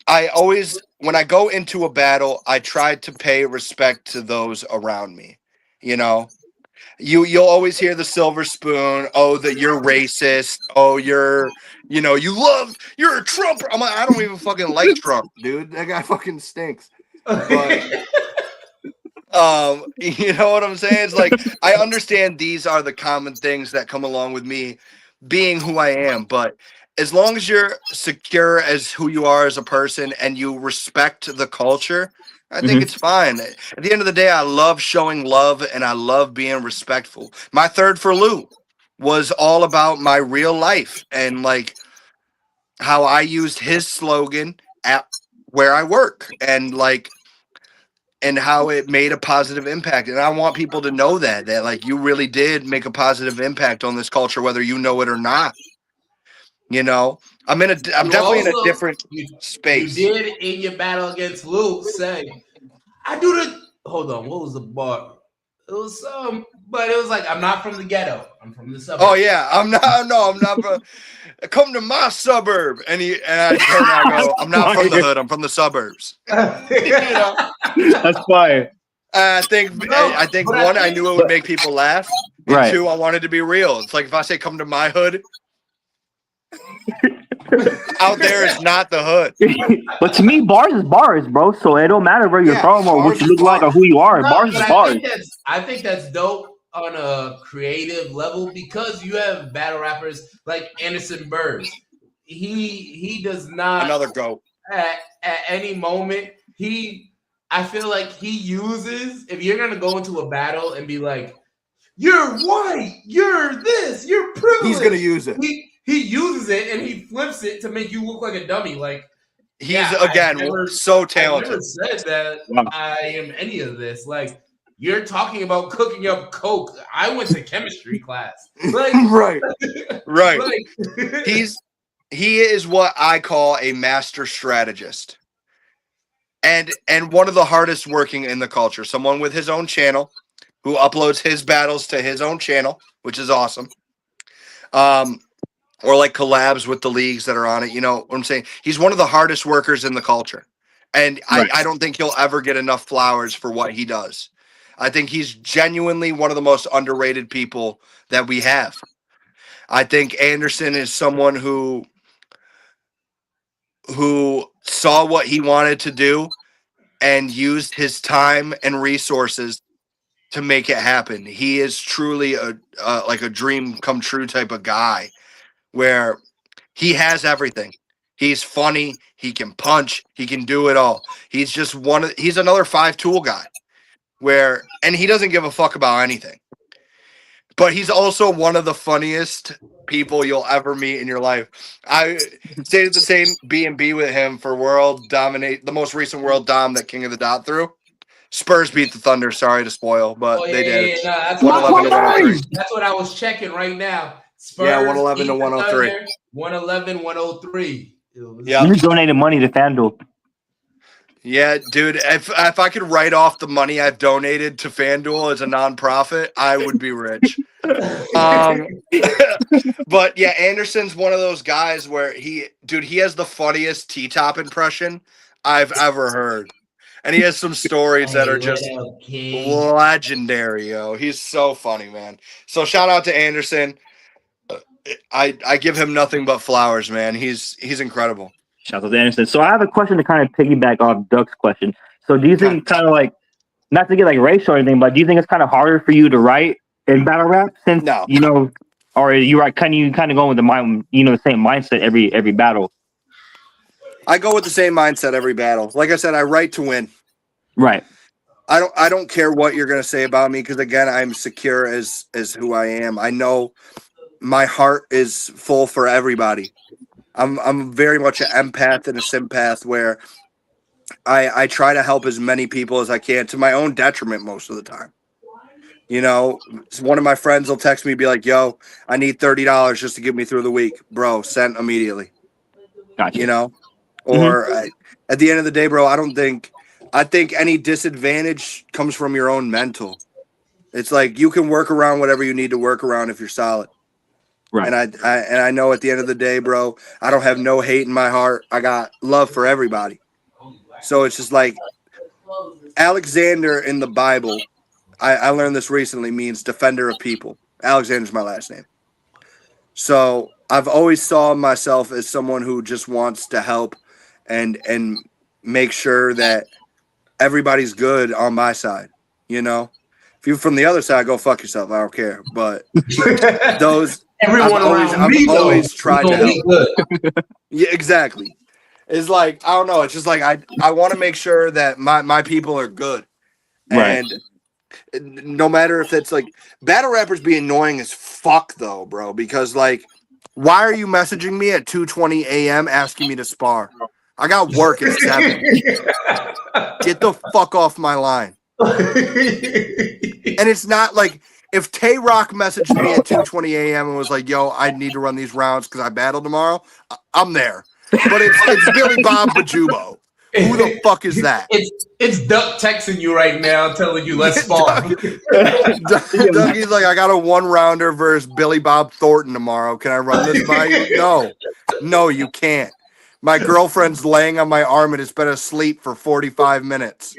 I always, when I go into a battle, I try to pay respect to those around me. You know, you'll always hear the silver spoon. Oh, that you're racist. Oh, you're a Trump. I'm like, I don't even fucking like Trump, dude. That guy fucking stinks. But, you know what I'm saying? It's like, I understand these are the common things that come along with me being who I am, but as long as you're secure as who you are as a person and you respect the culture, I think it's fine. At the end of the day, I love showing love and I love being respectful. My third for Lou was all about my real life and like how I used his slogan at where I work and like, and how it made a positive impact. And I want people to know that like you really did make a positive impact on this culture, whether you know it or not. You know, I'm definitely in a different space. You did in your battle against Luke say, hold on, what was the bar? It was but it was like, I'm not from the ghetto. I'm from the suburbs. Oh yeah, I'm not from, come to my suburb. And I turn and I go, I'm not from the hood, I'm from the suburbs. You know? That's fire. I think one, I knew it would make people laugh. And two, I wanted to be real. It's like if I say come to my hood, out there is not the hood. But to me, bars is bars, bro. So it don't matter where you're from or what you look like or who you are. Bars is bars. I think that's dope on a creative level because you have battle rappers like Anderson Burrs. He does not another GOAT at any moment. I feel like he uses, if you're gonna go into a battle and be like, you're white, you're this, you're privileged. He's gonna use it. He uses it and he flips it to make you look like a dummy. Like he's so talented. I never said that I am any of this. Like you're talking about cooking up coke. I went to chemistry class. Like right. Like, he is what I call a master strategist. And one of the hardest working in the culture. Someone with his own channel who uploads his battles to his own channel, which is awesome. Or like collabs with the leagues that are on it. You know what I'm saying? He's one of the hardest workers in the culture. And I don't think he'll ever get enough flowers for what he does. I think he's genuinely one of the most underrated people that we have. I think Anderson is someone who saw what he wanted to do and used his time and resources to make it happen. He is truly a like a dream come true type of guy where he has everything. He's funny, he can punch, he can do it all. He's just he's another 5-tool guy and he doesn't give a fuck about anything. But he's also one of the funniest people you'll ever meet in your life. I stayed at the same B&B with him for the most recent World Dom that King of the Dot threw. Spurs beat the Thunder. Sorry to spoil, but they did. Yeah, that's 111 to 103. That's what I was checking right now. Spurs 111 to 103. 111, 103. Yeah, you donated money to FanDuel. Yeah, dude. If I could write off the money I've donated to FanDuel as a nonprofit, I would be rich. But yeah, Anderson's one of those guys where he has the funniest T-top impression I've ever heard. And he has some stories that are just legendary, yo. He's so funny, man. So shout out to Anderson. I give him nothing but flowers, man. He's incredible. Shout out to Anderson. So I have a question to kind of piggyback off Doug's question. So do you think kind of like, not to get like racial or anything, but do you think it's kind of harder for you to write in battle rap since or you right? Kind of going with the same mindset every battle? I go with the same mindset every battle. Like I said, I write to win. Right. I don't care what you're gonna say about me because again, I'm secure as who I am. I know my heart is full for everybody. I'm very much an empath and a sympath where I try to help as many people as I can to my own detriment most of the time. You know, one of my friends will text me and be like, yo, I need $30 just to get me through the week. Bro, send immediately. Gotcha. You know? Or at the end of the day, bro, I think any disadvantage comes from your own mental. It's like you can work around whatever you need to work around if you're solid. Right. And I know at the end of the day, bro, I don't have no hate in my heart. I got love for everybody. So it's just like Alexander in the Bible, I learned this recently, means defender of people. Alexander's my last name. So I've always saw myself as someone who just wants to help and make sure that everybody's good on my side, you know? If you're from the other side, go fuck yourself. I don't care. But those everyone I've always tried to help. Yeah, exactly. It's like, I don't know. It's just like I want to make sure that my people are good. Right. And no matter if it's like battle rappers be annoying as fuck though, bro, because like why are you messaging me at 2:20 a.m. asking me to spar? I got work at 7. Get the fuck off my line. And it's not like if Tay Rock messaged me at 2:20 a.m. and was like, yo, I need to run these rounds because I battle tomorrow, I'm there. But it's Billy Bob Bajubo. Who the fuck is that? It's Duck texting you right now telling you let's spar. Dougie's like, I got a 1-rounder versus Billy Bob Thornton tomorrow. Can I run this by you? No, you can't. My girlfriend's laying on my arm and has been asleep for 45 minutes.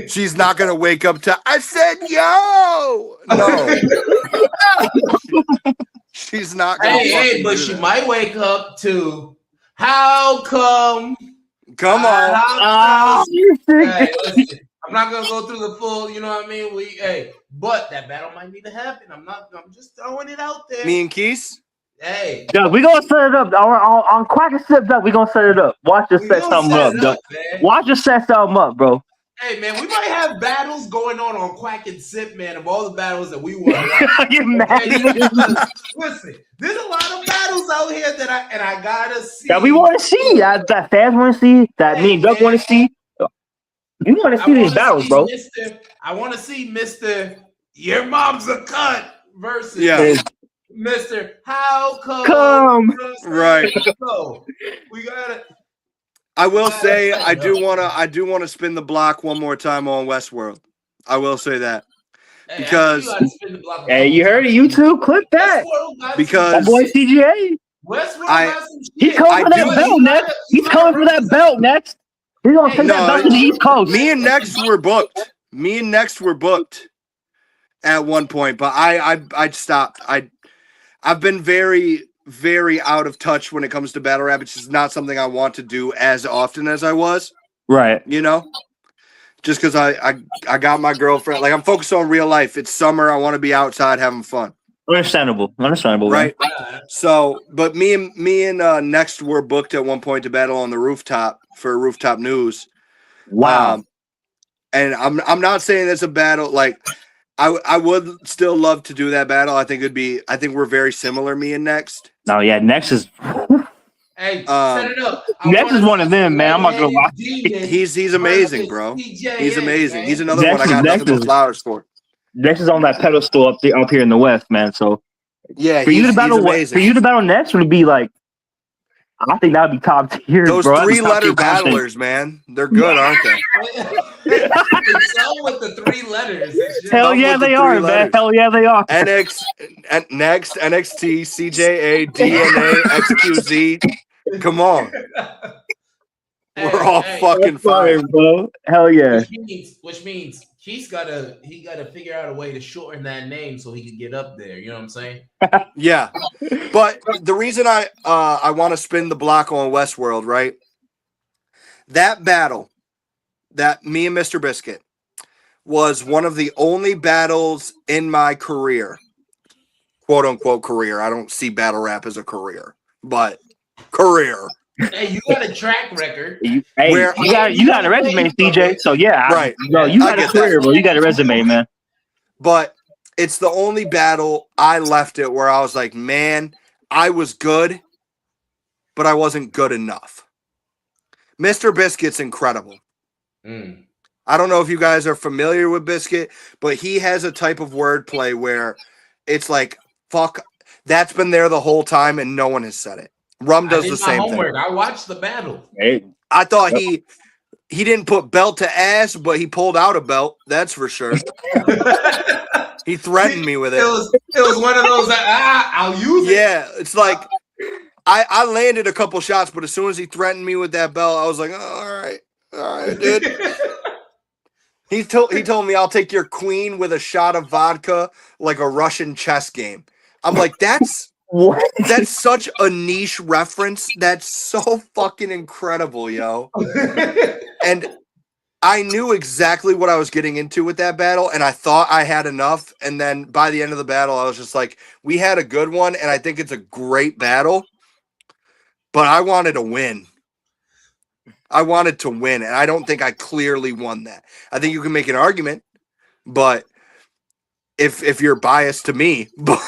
She's not going to wake up to, I said, yo. No. She's not going to. Hey, but she might wake up to, how come? Come on. Hey, listen, I'm not going to go through the full, you know what I mean? But that battle might need to happen. I'm just throwing it out there. Me and Keys? Hey. Doug, we're going to set it up. On Quack and Sip, Doug, we're going to set it up. Watch us set something up, Doug. Watch us set something up, bro. Hey, man, we might have battles going on Quack and Sip, man, of all the battles that we won. You're mad. Listen, there's a lot of battles out here that I got to see. That we want to see. That fans want to see. That me and Doug want to see. You want to see these battles, bro. I want to see Mr. Your Mom's a Cunt versus Mr. How Come. Right. So, we got to. I will say I do want to spin the block one more time on Westworld. I will say that. Because you heard it, YouTube, clip that. Because my boy CJA. Westworld got some shit. He's coming for that belt next. He's coming for that belt next. He's gonna take that belt to the East Coast. Me and Next were booked at one point, but I stopped. I've been very, very out of touch when it comes to battle rap. It's just not something I want to do as often as I was. Right. You know? just because I got my girlfriend. Like I'm focused on real life. It's summer. I want to be outside having fun. Understandable, Right. Man. So, but me and Next were booked at one point to battle on the rooftop for Rooftop News. Wow. And I'm not saying it's a battle. Like I would still love to do that battle. I think we're very similar. Me and Next. No, yeah, Next is. Hey, set it up. Next is one of them, man. I'm not gonna lie. He's amazing, bro. CJA, He's amazing. Man. He's another one I got nothing but flowers for. Next is on that pedestal up here in the West, man. So yeah, for you to battle Next would be like, I think that would be top tier. Those bro. 3-letter battlers, man, they're good, aren't they? It's all with the 3 letters. Hell yeah, they are, man. Hell yeah, they are. Next, NXT, CJA, DNA, XQZ. Come on. We're all fucking fine, bro. Hell yeah. Which means he gotta figure out a way to shorten that name so he can get up there. You know what I'm saying? Yeah. But the reason I want to spin the block on Westworld, right? That battle that me and Mr. Biscuit was one of the only battles in my career, quote unquote career. I don't see battle rap as a career, but career. Hey, you got a track record. You got a resume, CJ. So yeah, right. No, you got a career, bro. You got a resume, man. But it's the only battle I left it where I was like, man, I was good, but I wasn't good enough. Mr. Biscuit's incredible. I don't know if you guys are familiar with Biscuit, but he has a type of wordplay where it's like, fuck, that's been there the whole time and no one has said it. Rum does the same thing. I watched the battle. Hey. I thought he didn't put belt to ass, but he pulled out a belt. That's for sure. He threatened me with it. It was one of those I'll use it. Yeah, it's like I landed a couple shots, but as soon as he threatened me with that belt, I was like, oh, all right, dude. He told me I'll take your queen with a shot of vodka like a Russian chess game. I'm like, that's such a niche reference. That's so fucking incredible, yo. And I knew exactly what I was getting into with that battle, and I thought I had enough. And then by the end of the battle, I was just like, we had a good one, and I think it's a great battle. But I wanted to win. And I don't think I clearly won that. I think you can make an argument, but if you're biased to me, but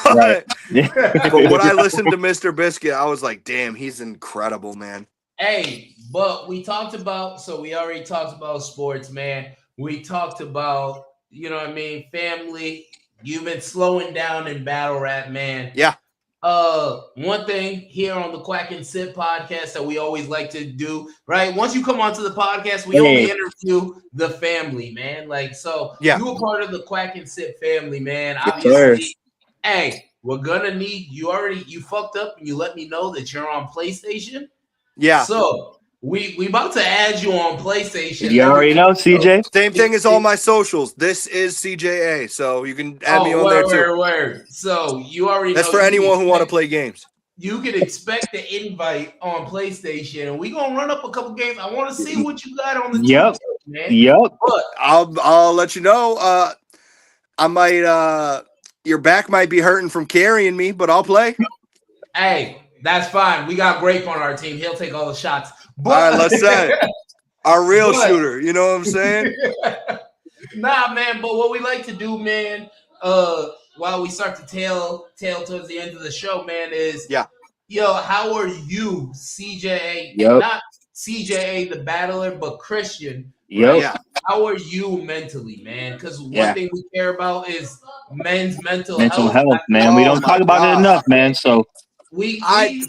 when I listened to Mr. Biscuit, I was like, damn, he's incredible, man. Hey, but we already talked about sports, man. We talked about, you know what I mean, family. You've been slowing down in battle rap, man. Yeah. One thing here on the Quack and Sip podcast that we always like to do, right? Once you come onto the podcast, we only interview the family, man. Like, so you were part of the Quack and Sip family, man. Obviously, hey, we're gonna need you fucked up and you let me know that you're on PlayStation. Yeah. So we about to add you on PlayStation. You already know, CJ. Same thing as all my socials. This is CJA, so you can add me on there too. Word. So you already That's know for anyone who want to play games. You can expect the invite on PlayStation, and we're gonna run up a couple games. I want to see what you got on the team, man. Yep. But I'll let you know. I might your back might be hurting from carrying me, but I'll play. Hey, that's fine. We got Grape on our team. He'll take all the shots. But, all right, let's say our real shooter. You know what I'm saying? Nah, man. But what we like to do, man, while we start to tail towards the end of the show, man, is how are you, CJA? Not CJA the battler, but Christian. Right? Yeah. How are you mentally, man? Because one thing we care about is men's mental health, man. We don't talk about it enough, man. So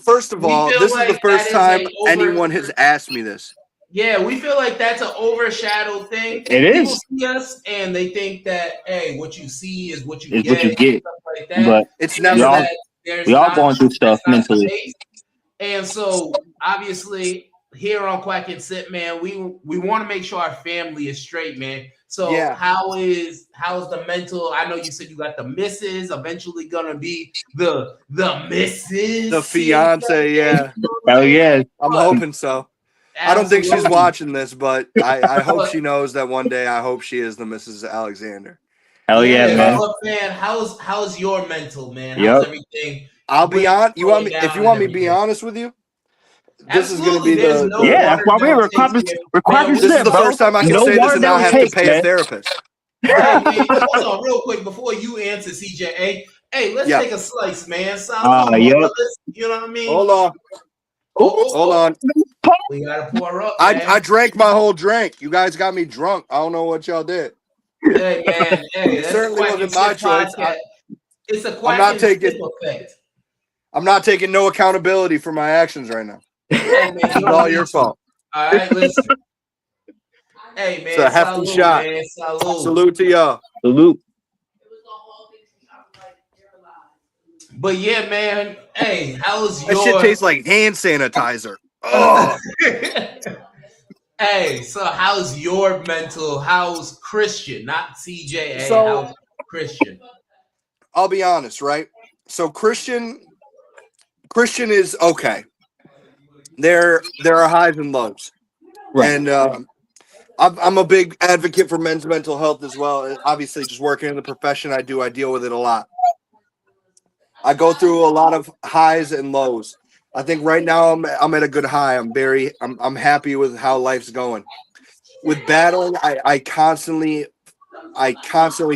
first of all, this is the first time anyone has asked me this. Yeah, we feel like that's an overshadowed thing. It is. People see us and they think that, hey, what you see is what you get. Stuff like that. But it's never we all going through stuff mentally. And so, obviously, here on Quack and Sip, man, we want to make sure our family is straight, man. So how's the mental? I know you said you got the missus, eventually gonna be the missus. The fiance, yeah. Oh yeah. I'm hoping so. I don't think she's Absolutely. watching this, but I hope she knows that one day. I hope she is the Mrs. Alexander. Hell yeah, man. But man, how's your mental, man? Yep. How's everything? I'll be on. You want me? Going If you down want and me to be everything? honest with you, this is going to Absolutely, be there's the no Yeah, that's why we watered down record takes this. here. Record Man, this this is shit, the bro. first time I can No say this watered and not down have takes, to pay man. a therapist. Hey, hold on, real quick before you answer, CJA. Hey, let's Yeah. take a slice, man. Salud, my Yep. brothers. You know what I mean? Hold on. Hold on. We gotta pour up, I man. drank my whole drink. You guys got me drunk. I don't know what y'all did. Hey, man. Hey, It that's certainly the Quack wasn't and my Sip choice. podcast. It's a I'm Quack not and Sip taking- effect. I'm not taking no accountability for my actions right now. Hey, man, It's you all don't your need to. fault. All right, listen. Hey, man, It's a hefty salud, shot. man. Salud. Salute to y'all. Salute. But yeah, man. Hey, how's That shit your tastes like hand sanitizer. Oh, Hey, so how's your mental? How's Christian? Not CJA. So- how's Christian? I'll be honest, right? So Christian is okay. There are highs and lows, Right. and I'm a big advocate for men's mental health as well. And obviously, just working in the profession I do, I deal with it a lot. I go through a lot of highs and lows. I think right now I'm at a good high. I'm happy with how life's going. With battling, I constantly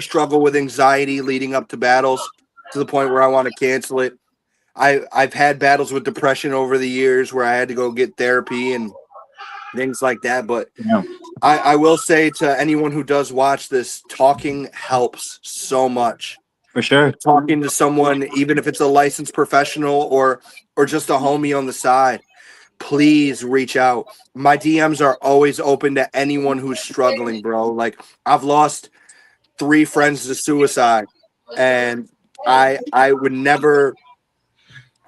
struggle with anxiety leading up to battles to the point where I want to cancel it. I've had battles with depression over the years where I had to go get therapy and things like that. But Yeah. I will say to anyone who does watch this, talking helps so much. For sure. Talking to someone, even if it's a licensed professional or just a homie on the side, please reach out. My DMs are always open to anyone who's struggling, bro. Like, I've lost 3 friends to suicide, and I never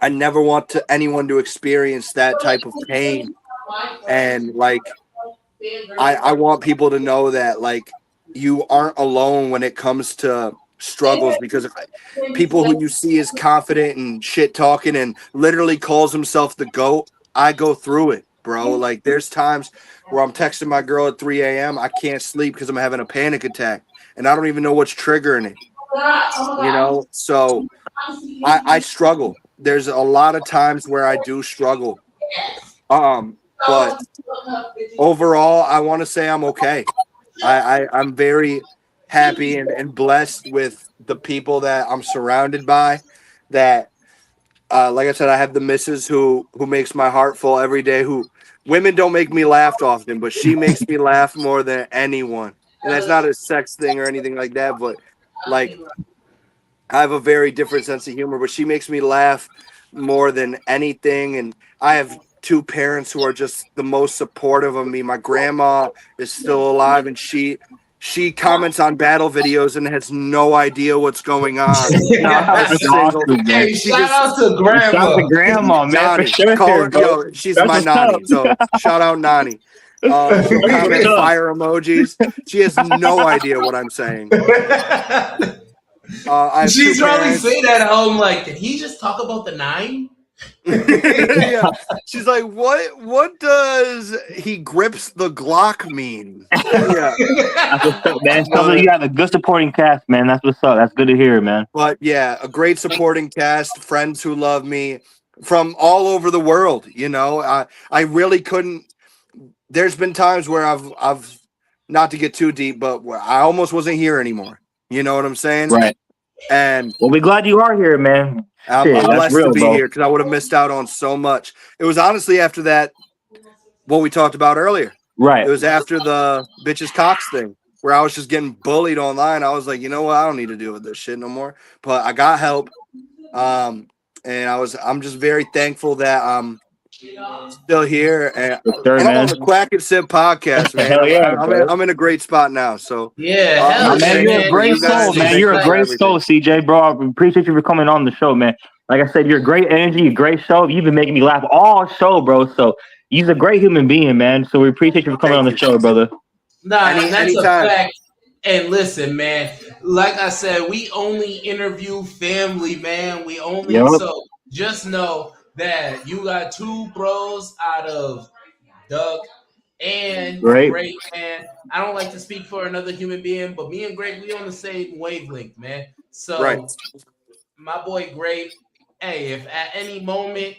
want anyone to experience that type of pain. And like, I want people to know that like you aren't alone when it comes to struggles, because people who you see is confident and shit talking and literally calls himself the GOAT, I go through it, bro. Like, there's times where I'm texting my girl at 3 a.m. I can't sleep because I'm having a panic attack and I don't even know what's triggering it. You know, so I struggle. There's a lot of times where I do struggle. But overall, I want to say I'm okay. I'm very happy and blessed with the people that I'm surrounded by. That, like I said, I have the missus who makes my heart full every day. Women don't make me laugh often, but she makes me laugh more than anyone. And that's not a sex thing or anything like that, but like, I have a very different sense of humor, but she makes me laugh more than anything. And I have 2 parents who are just the most supportive of me. My grandma is still alive, and she comments on battle videos and has no idea what's going on. Not a single. Hey, shout out to grandma. Shout out to grandma, man. Nani, For sure, call her, bro. yo, she's That's my what's Nani. up. So shout out Nani. She comments fire emojis. She has no idea what I'm saying. I have She's 2 probably parents. saying that at home, like, did he just talk about the 9? Yeah. She's like, what does he grips the Glock mean? Yeah. That's what's up, man. So you have a good supporting cast, man. That's what's up. That's good to hear, man. But yeah, a great supporting cast, friends who love me from all over the world. You know, I really couldn't. There's been times where I've not to get too deep, but where I almost wasn't here anymore. You know what I'm saying? Right. And well, we're glad you are here, man. I'm Shit, blessed real, to be bro. here because I would have missed out on so much. It was honestly after that, what we talked about earlier. Right. It was after the bitches Cox thing where I was just getting bullied online. I was like, you know what? I don't need to deal with this shit no more. But I got help. And I'm just very thankful that I'm still here. And, sure, and I'm man. on the Quack and Sip podcast, man. Hell yeah, I'm in a great spot now. So Yeah, hell man, yeah, you're a man. great You guys soul, man. thank You're you a for great everything. soul, CJ, bro. I appreciate you for coming on the show, man. Like I said, you're great energy, you're great show. You've been making me laugh all show, bro. So you're a great human being, man. So we appreciate you for coming on the show, brother. Nah, and that's anytime. a fact. And listen, man, like I said, we only interview family, man. We only Yep. so just know that you got 2 bros out of Doug, and Great. man. I don't like to speak for another human being, but me and Greg, we on the same wavelength, man. So Right. my boy Greg, hey, if at any moment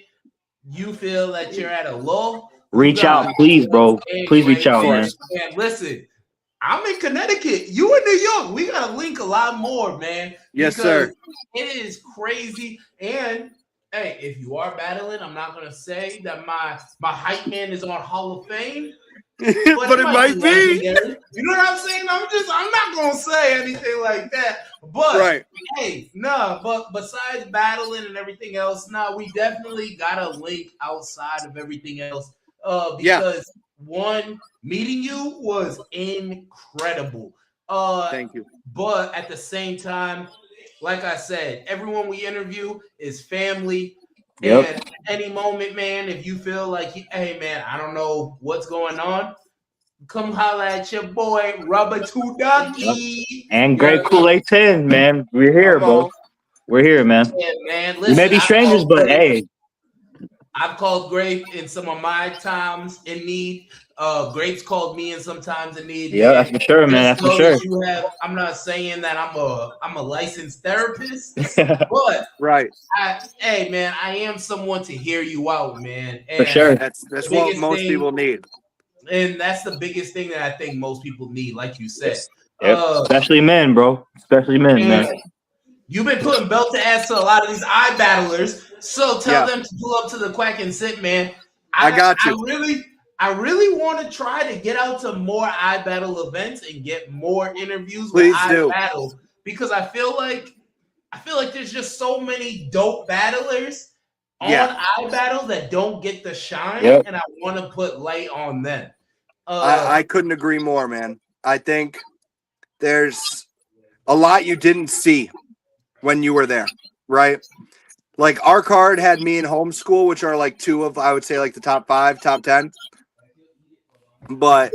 you feel that you're at a low, Reach out, please, bro. Please reach out, man. And listen, I'm in Connecticut. You in New York. We gotta link a lot more, man. Yes, sir. It is crazy. And hey, if you are battling, I'm not gonna say that my hype man is on Hall of Fame. But it might be. You know what I'm saying? I'm not gonna say anything like that. But hey, but besides battling and everything else, we definitely gotta link outside of everything else. Because one, meeting you was incredible. Thank you. But at the same time, like I said, everyone we interview is family. Yep. And at any moment, man, if you feel like, hey, man, I don't know what's going on, come holla at your boy, Rubber Two Ducky. And Great Kool-Aid 10, man. We're here, bro. We're here, man. Yeah, man. Listen, we may be strangers, but hey. I've called Grape in some of my times in need. Grape's called me in some times in need. Yeah, that's for sure, man. That's for sure. I'm not saying that I'm a licensed therapist, but hey, man, I am someone to hear you out, man. And for sure. That's what most people need. And that's the biggest thing that I think most people need, like you said. Yep. Especially men, bro. Especially men, man. You've been putting belt to ass to a lot of these eye battlers, so tell them to pull up to the Quack and sit, man. I got you. I really want to try to get out to more eye battle events and get more interviews Please with do. eye battle, because I feel like there's just so many dope battlers on eye battle that don't get the shine, and I want to put light on them. I couldn't agree more, man. I think there's a lot you didn't see when you were there, right? Like our card had me in homeschool, which are like two of, I would say, like the top 5, top 10. But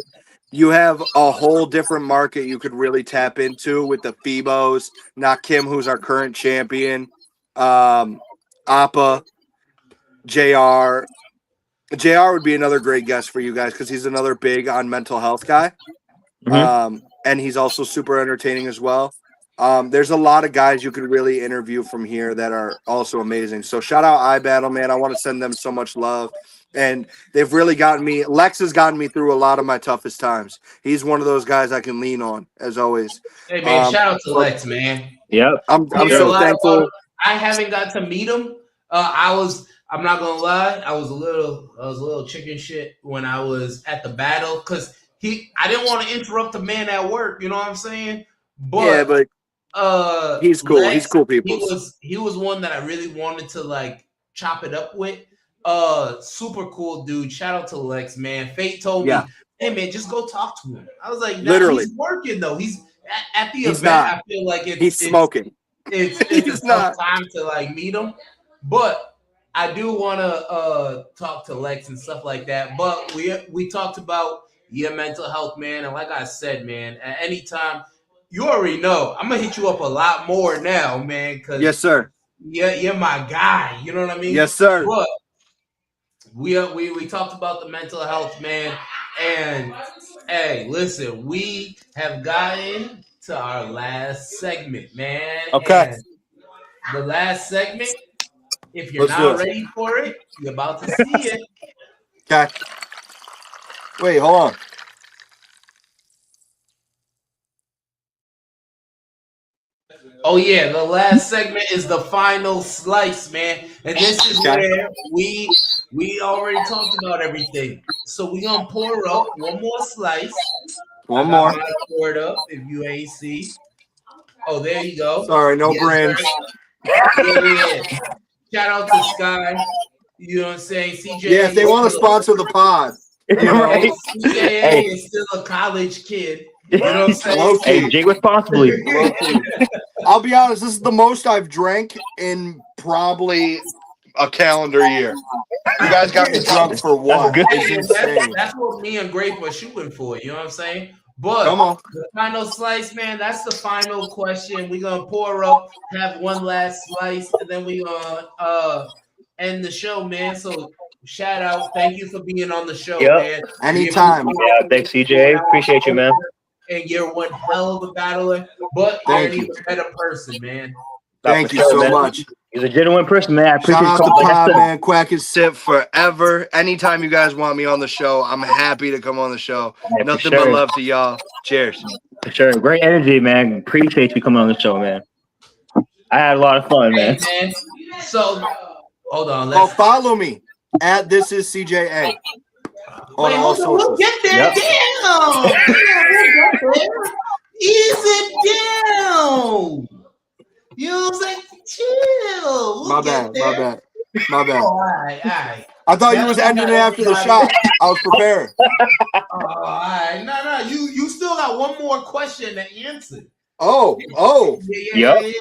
you have a whole different market you could really tap into with the Phoebos, Nakim, who's our current champion, Appa, JR. JR would be another great guest for you guys because he's another big on mental health guy. And he's also super entertaining as well. There's a lot of guys you could really interview from here that are also amazing. So shout out iBattle, man. I want to send them so much love. And they've really gotten me. Lex has gotten me through a lot of my toughest times. He's one of those guys I can lean on, as always. Hey, man, shout out to Lex, man. Yep. I'm so thankful. I haven't got to meet him. I'm not gonna lie, I was a little chicken shit when I was at the battle because I didn't want to interrupt the man at work. You know what I'm saying? But he's cool. Lex, he's cool people. He was one that I really wanted to like chop it up with. Super cool dude. Shout out to Lex, man. Fate told me, hey man, just go talk to him. I was like, literally, he's working though. He's at the event. I feel like he's smoking. It's a tough time to like meet him, but I do want to talk to Lex and stuff like that. But we talked about your mental health, man, and like I said, man, at any time, you already know I'm gonna hit you up a lot more now, man. Cause yes, sir. You're my guy. You know what I mean? Yes, sir. But we talked about the mental health, man, and hey, listen, we have gotten to our last segment, man. Okay. And the last segment. If you're not ready for it, you're about to see it. Okay. Wait, hold on. Oh yeah, the last segment is the final slice, man. And this is where we already talked about everything. So we're gonna pour up one more slice. One more. Pour it up if you ain't see. Oh, there you go. Sorry, no brands. Yeah. Shout out to Sky. You know what I'm saying? CJA. Yeah, if they want to sponsor the pod. You know? CJA is still a college kid. You know what I'm saying? Hey, drink responsibly. I'll be honest, this is the most I've drank in probably a calendar year. You guys got me drunk for one. That's what me and Grape were shooting for. You know what I'm saying? But come on. The final slice, man, that's the final question. We're going to pour up, have one last slice, and then we're going to end the show, man. So shout out. Thank you for being on the show, Yep. man. Anytime. Yeah, thanks, CJA. Appreciate you, man. And you're one hell of a battler, but you're an even better person, man. Thank you so much. He's a genuine person, man. I appreciate Shout out you. to Pod, man. Quack and Sip forever. Anytime you guys want me on the show, I'm happy to come on the show. Yeah, Nothing but love to y'all. Cheers. For sure. Great energy, man. Appreciate you coming on the show, man. I had a lot of fun, man. Hey, man. So, hold on. Follow me at This Is CJA. On all socials. We'll get there. Damn. Ease it down. You know what I'm saying? Chill. My bad. Oh, all right. I thought you was ending it after the shot. I was prepared. All right. No. You still got one more question to answer. Oh. Yeah.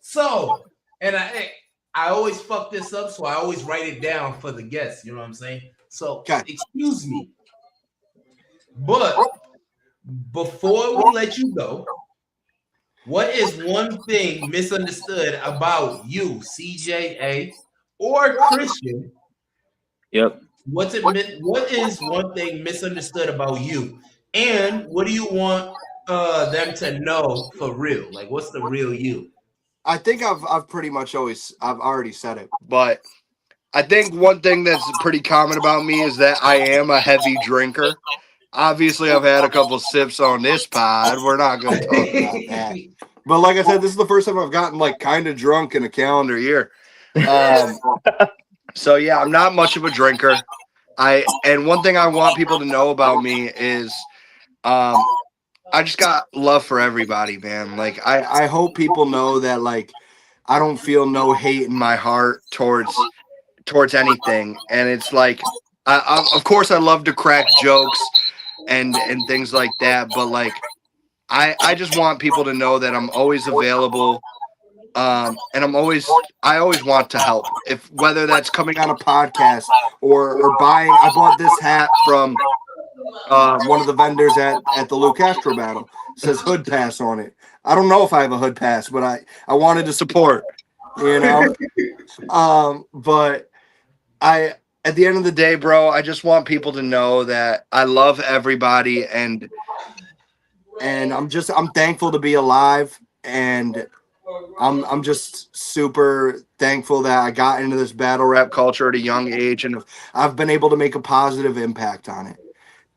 So, and I always fuck this up, so I always write it down for the guests. You know what I'm saying? So, excuse me. But before we let you go, what is one thing misunderstood about you, CJA or Christian? Yep. What is one thing misunderstood about you? And what do you want them to know for real? Like, what's the real you? I think I've pretty much I've already said it. But I think one thing that's pretty common about me is that I am a heavy drinker. Obviously, I've had a couple sips on this pod. We're not going to talk about that. But like I said, this is the first time I've gotten like kind of drunk in a calendar year. So yeah, I'm not much of a drinker. And one thing I want people to know about me is I just got love for everybody, man. Like I hope people know that like I don't feel no hate in my heart towards anything. And it's like of course I love to crack jokes and things like that, but like I just want people to know that I'm always available, and I always want to help. If whether that's coming on a podcast or buying. I bought this hat from one of the vendors at the Lou Castro battle. It says Hood Pass on it. I don't know if I have a Hood Pass, but I wanted to support, you know. But at the end of the day, bro, I just want people to know that I love everybody and I'm thankful to be alive, and I'm just super thankful that I got into this battle rap culture at a young age, and I've been able to make a positive impact on it.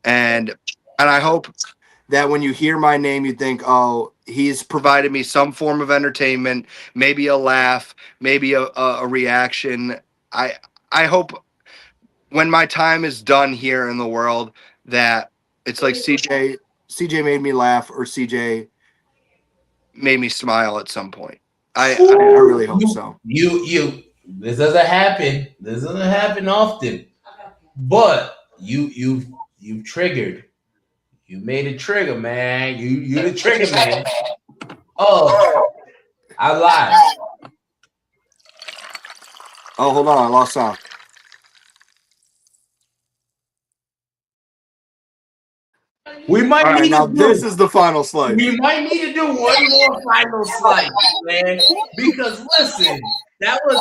And I hope that when you hear my name, you think, oh, he's provided me some form of entertainment, maybe a laugh, maybe a reaction. I hope when my time is done here in the world that it's like CJ made me laugh, or CJ made me smile at some point. I really hope so. This doesn't happen. This doesn't happen often. But you've triggered. You made a trigger, man. You the trigger man. Oh, I lied. Oh, hold on, I lost sound. We might need now this is the final slice. We might need to do one more final slice, man. Because listen, that was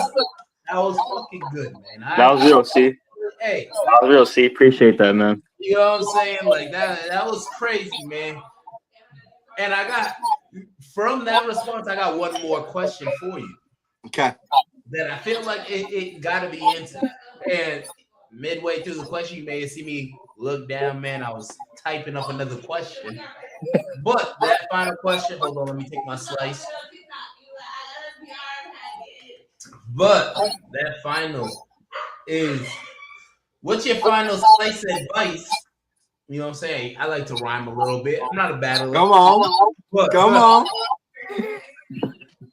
fucking good, man. That was real, C. Hey, that was real, C. Appreciate that, man. You know what I'm saying? Like that was crazy, man. And from that response, I got one more question for you. Okay. That I feel like it got to be answered. And midway through the question, you may see me look down, man. I was typing up another question. But that final question, hold on, let me take my slice. But that final is, what's your final slice advice? You know what I'm saying? I like to rhyme a little bit. I'm not a battler. Come on. Come on.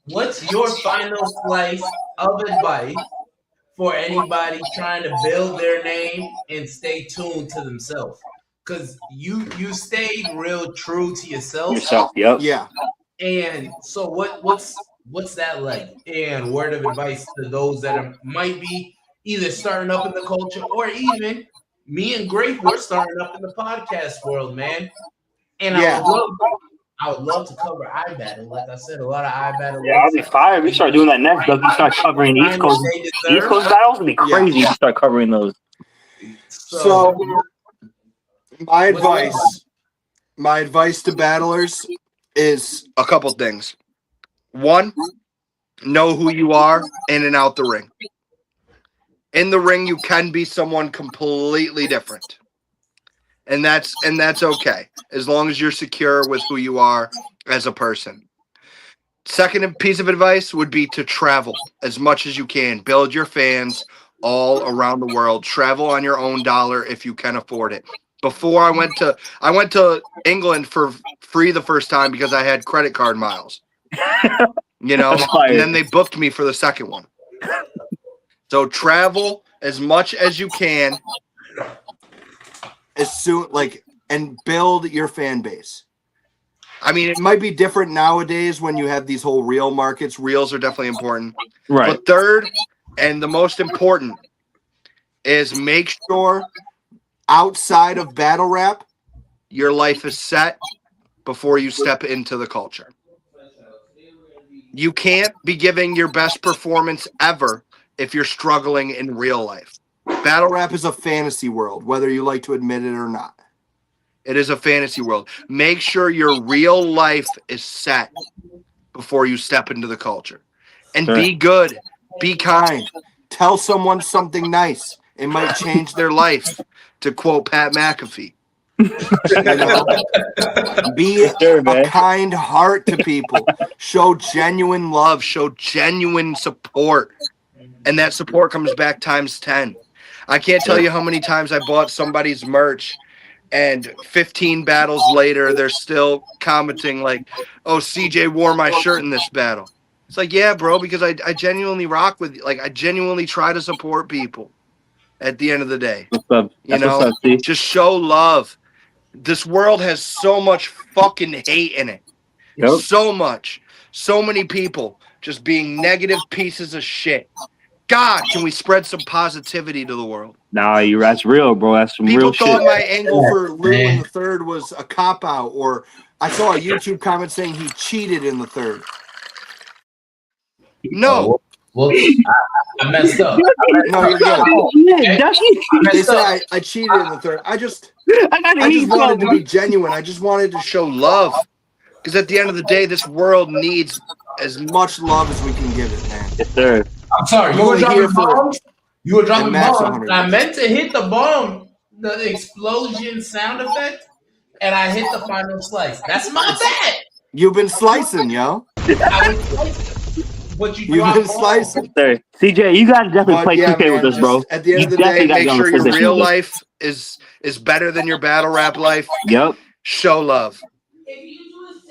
What's your final slice of advice for anybody trying to build their name and stay tuned to themselves? Because you stayed real true to yourself. Yep. Yeah. And so what's that like? And word of advice to those that might be either starting up in the culture, or even me and Grape, we're starting up in the podcast world, man. And yeah. I would love to cover iBattle. Like I said, a lot of iBattle. Yeah, I'll be fired. We start doing that next. Doug. We start covering East Coast battles. It'd be crazy to start covering those. So my advice to battlers is a couple things. One, know who you are in and out the ring. In the ring, you can be someone completely different. And that's okay, as long as you're secure with who you are as a person. Second piece of advice would be to travel as much as you can. Build your fans all around the world. Travel on your own dollar if you can afford it. Before I went to England for free the first time because I had credit card miles. You know, and then they booked me for the second one. So travel as much as you can, as soon and build your fan base. I mean, it might be different nowadays when you have these whole reel markets. Reels are definitely important. Right. But third, and the most important, is make sure outside of battle rap, your life is set before you step into the culture. You can't be giving your best performance ever if you're struggling in real life. Battle rap is a fantasy world, whether you like to admit it or not. It is a fantasy world. Make sure your real life is set before you step into the culture. And be good. Be kind. Tell someone something nice. It might change their life, to quote Pat McAfee. You know? Be a kind heart to people. Show genuine love. Show genuine support. And that support comes back times 10. I can't tell you how many times I bought somebody's merch and 15 battles later, they're still commenting like, oh, CJ wore my shirt in this battle. It's like, yeah, bro, because I genuinely rock with you. Like, I genuinely try to support people at the end of the day. You know, just show love. This world has so much fucking hate in it. Yep. So much. So many people just being negative pieces of shit. God, can we spread some positivity to the world? Nah, that's real, bro. That's some real shit. People thought my angle for Lou in the third was a cop-out, or I saw a YouTube comment saying he cheated in the third. No. Well, I messed up. No, you're good. They said I cheated in the third. I just wanted to be genuine. I just wanted to show love. Because at the end of the day, this world needs as much love as we can give it, man. Yes, sir. I'm sorry, you were dropping bombs? You were dropping bombs. I meant to hit the bomb, the explosion sound effect, and I hit the final slice. That's my bad. You've been slicing, yo. What you've been slicing. CJ, you gotta definitely play 2K with us, bro. At the end of the day, make sure your real life is better than your battle rap life. Yep. Show love.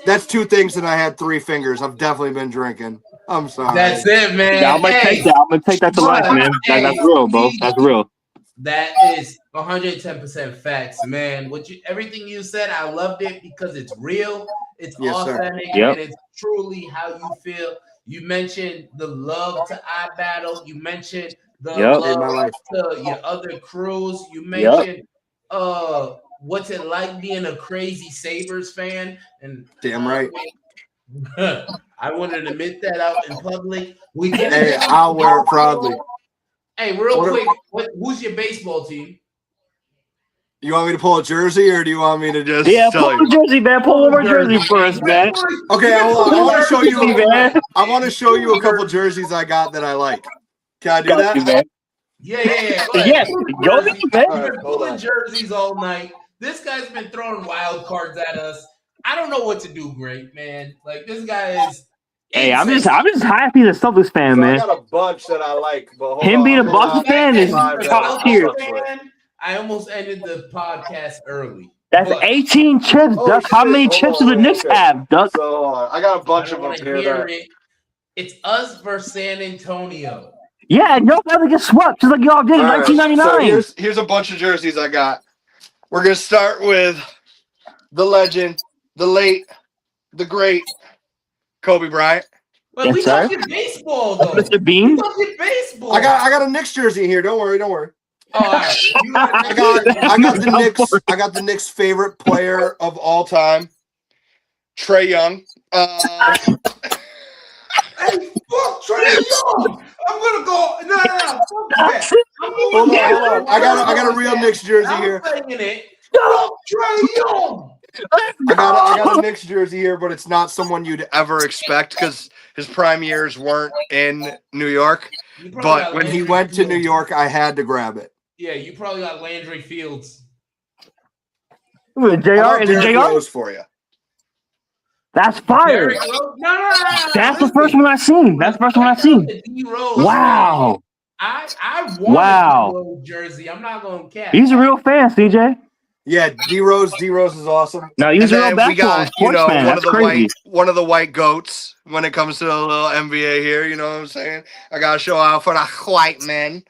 That's two things, and I had 3 fingers. I've definitely been drinking. I'm sorry. That's it, man. Yeah, I'm gonna take that to life, man. That's real, bro. That's real. That is 110% facts, man. Everything you said, I loved it because it's real, it's authentic, and it's truly how you feel. You mentioned the love to iBattle. You mentioned the love to your other crews. You mentioned what's it like being a crazy Sabres fan? And damn right. I wouldn't admit that out in public. Hey, I'll wear it proudly. Hey, real quick, who's your baseball team? You want me to pull a jersey, or do you want me to just pull a jersey, man? Pull one more jersey first, man. Okay, hold on. I want to show you. I want to show you a couple jerseys I got that I like. Can I do that? Yeah. Yes. Go ahead, man. We've been pulling jerseys all night. This guy's been throwing wild cards at us. I don't know what to do, great man. Like, this guy is. Hey, I'm just happy the Celtics fan, man. I got a bunch that I like, but him being a Boston fan is top tier. I almost ended the podcast early. That's 18 chips, Duck. How many chips do the Knicks have, Duck? So I got a bunch of them here. It's us versus San Antonio. Yeah, and nobody gets swept, just like y'all did in 1999. So here's a bunch of jerseys I got. We're gonna start with the legend, the late, the great Kobe Bryant. Well, we talking baseball though. Mr. Bean. We talking baseball. I got a Knicks jersey here. Don't worry. Oh, all right. I got the Knicks. I got the Knicks' favorite player of all time, Trae Young. Hey, fuck Trae Young. I'm gonna go. No. Fuck that. Hold on. I got a real Knicks jersey here. I'm saying it. Fuck Trae Young. I got a Knicks jersey here, but it's not someone you'd ever expect because his prime years weren't in New York. But when he went to New York, I had to grab it. Yeah, you probably got Landry Fields. JR is it JR for you. That's fire. No. That's the first one I seen. Wow. I want a D-Rose jersey. I'm not gonna cap. He's a real fan, CJ. Yeah, D-Rose is awesome. No, he's a real basketball sports fan. One of the white goats when it comes to the little NBA here. You know what I'm saying? I gotta show out for the white men.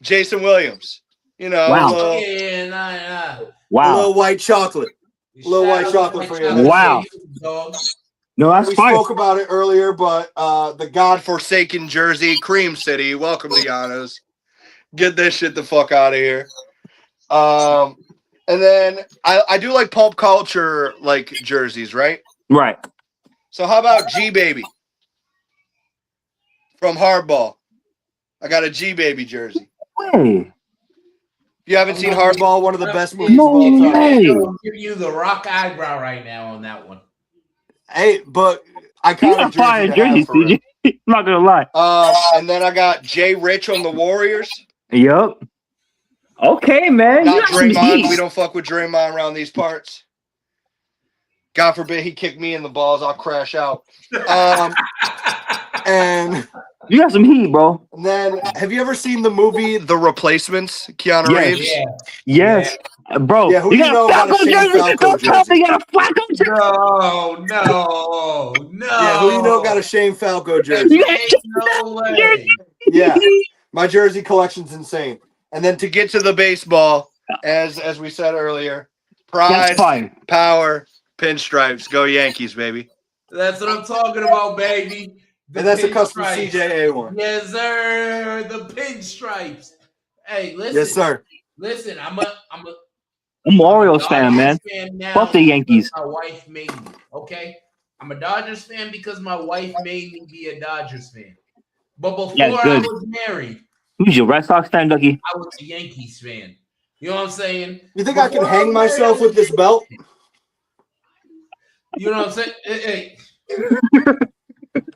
Jason Williams. You know. Wow. Wow. A little white chocolate. A little white chocolate for you. Wow. No, that's we fine. spoke about it earlier, but the godforsaken Jersey, Cream City. Welcome to Giannis. Get this shit the fuck out of here. And then I do like pulp culture like jerseys, right? Right. So how about G Baby from Hardball? I got a G Baby jersey. Hey. You haven't seen Hardball, one of the best movies of all time. I'll give you the rock eyebrow right now on that one. Hey, but I kind of fire jersey, CJ. I'm not gonna lie. And then I got Jay Rich on the Warriors. Yup. Okay, man. Not Draymond. We don't fuck with Draymond around these parts. God forbid he kick me in the balls. I'll crash out. And you got some heat, bro. And then, have you ever seen the movie The Replacements? Keanu Reeves. Yes. Bro, yeah, who you got a Shane Falco jersey? You got a Flacco jersey. No. Yeah, who you know got a Shane Falco jersey? No way. Yeah, my jersey collection's insane. And then to get to the baseball, as we said earlier, pride, power, pinstripes, go Yankees, baby. That's what I'm talking about, baby. And that's a custom CJA one. Yes, sir. The pinstripes. Hey, listen. Yes, sir. Listen, I'm an Orioles fan, man. Fuck the Yankees. My wife made me. Okay, I'm a Dodgers fan because my wife made me be a Dodgers fan. But before I was married, who's your Red Sox fan, Ducky? I was a Yankees fan. You know what I'm saying? You think I can hang myself with this belt? You know what I'm saying? Hey.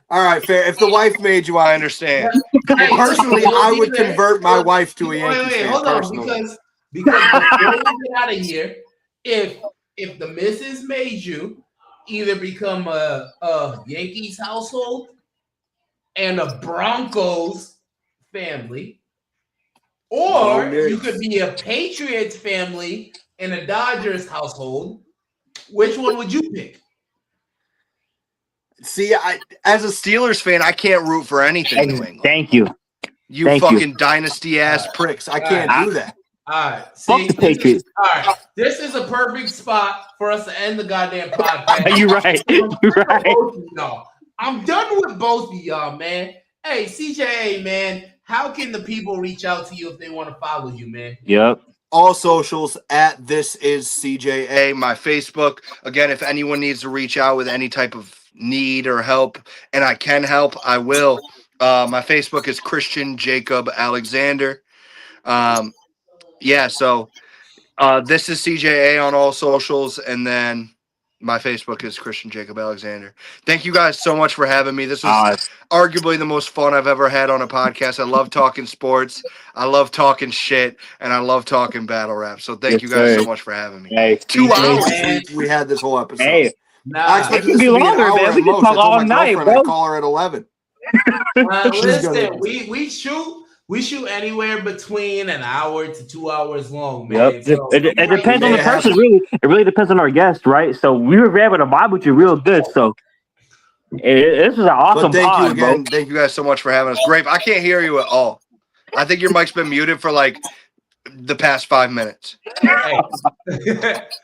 All right, fair. If the wife made you, I understand. Hey, personally, I would convert my wife to a Yankees fan. Hold on, because before we get out of here, if the missus made you either become a Yankees household and a Broncos family, or you could be a Patriots family and a Dodgers household, which one would you pick? See, as a Steelers fan, I can't root for anything. New England. Thank you. You fucking dynasty ass pricks. I can't do that. All right. Fuck the Patriots. All right. This is a perfect spot for us to end the goddamn podcast. You're right. No, I'm done with both of y'all, man. Hey, CJA, man, how can the people reach out to you if they want to follow you, man? Yep. All socials at This Is CJA. My Facebook. Again, if anyone needs to reach out with any type of need or help, and I can help, I will. My Facebook is Christian Jacob Alexander. So this is CJA on all socials, and then my Facebook is Christian Jacob Alexander. Thank you guys so much for having me. This was arguably the most fun I've ever had on a podcast. I love talking sports, I love talking shit, and I love talking battle rap. So thank you guys so much for having me. Hey, 2 hours we had this whole episode. Hey, I expected this to be longer, man. We can talk all night, bro. I call her at 11. Listen, we shoot anywhere between an hour to 2 hours long, man. Yep. So it depends on the person, really. It really depends on our guest, right? So we were able to vibe with you real good. So this was an awesome thank you again. Bro. Thank you guys so much for having us. Grape, I can't hear you at all. I think your mic's been muted for like the past 5 minutes. Hey.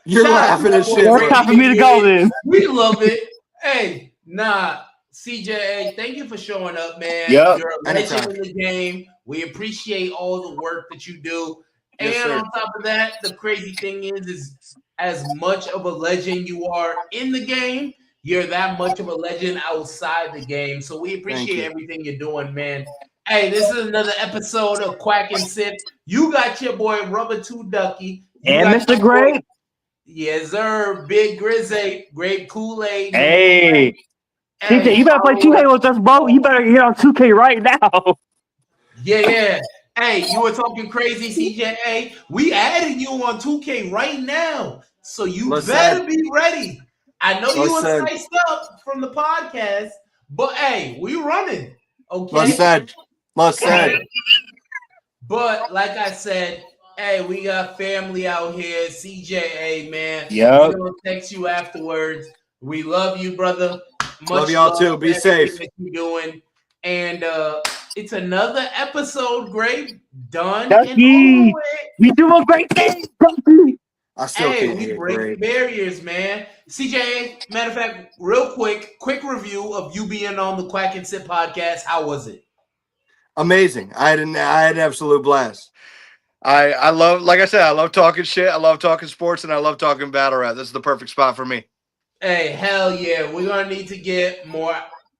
You're laughing at shit. It's time for me to go then. We love it. Hey, CJA, thank you for showing up, man. Yep. You're a legend in the game. We appreciate all the work that you do. Yes, and on top of that, the crazy thing is as much of a legend you are in the game, You're that much of a legend outside the game. So we appreciate everything you're doing, man. Hey, this is another episode of Quack and Sip. You got your boy Rubber 2 Ducky. You and got Mr. Grape. Yes, sir. Big Grizzy, Grape Kool-Aid. Hey. CJ, you better play 2K with us, bro. You better get on 2K right now. Yeah. Hey, you were talking crazy, CJA. We added you on 2K right now. So you better be ready. I know you were spiced up from the podcast, but hey, we running. Okay. Must said. But like I said, hey, we got family out here. CJA, man. Yep. We're gonna text you afterwards. We love you, brother. Love y'all too. Be safe. That you're doing. And it's another episode, Grape. Done. Ducky, we do a great thing, Ducky. I still can't we hear break barriers, man. CJ, matter of fact, real quick review of you being on the Quack and Sip podcast. How was it? Amazing. I had an absolute blast. I love, like I said, I love talking shit. I love talking sports, and I love talking battle rap. This is the perfect spot for me. Hey, hell yeah. We're gonna need to get more.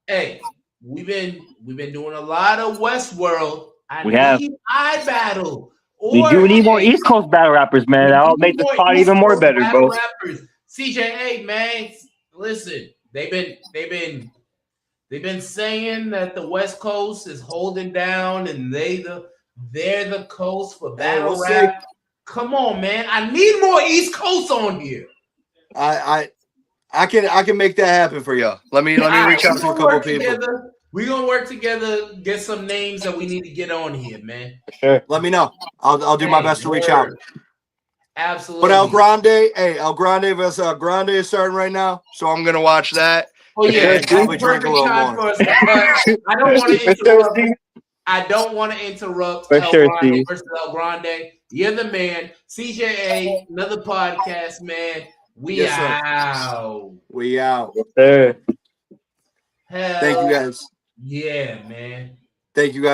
Hey, we've been doing a lot of Westworld. I battle. We do need more East Coast battle rappers, man. That'll make the spot even more better, bro. Rappers. CJA, man, listen, they've been saying that the West Coast is holding down, and they're the coast for battle rap. See. Come on, man. I need more East Coast on here. I can make that happen for you. Let me reach out to a couple people. We're gonna work together, get some names that we need to get on here, man. Sure. Let me know. I'll do my best to reach out. Absolutely. But El Grande versus El Grande is starting right now, so I'm gonna watch that. Oh yeah, probably drink a little more. I don't want to interrupt. I don't want to interrupt El Grande versus El Grande. You're the man. CJA, another podcast, man. We out. We out. Yes, sir. Thank you guys. Yeah, man. Thank you guys.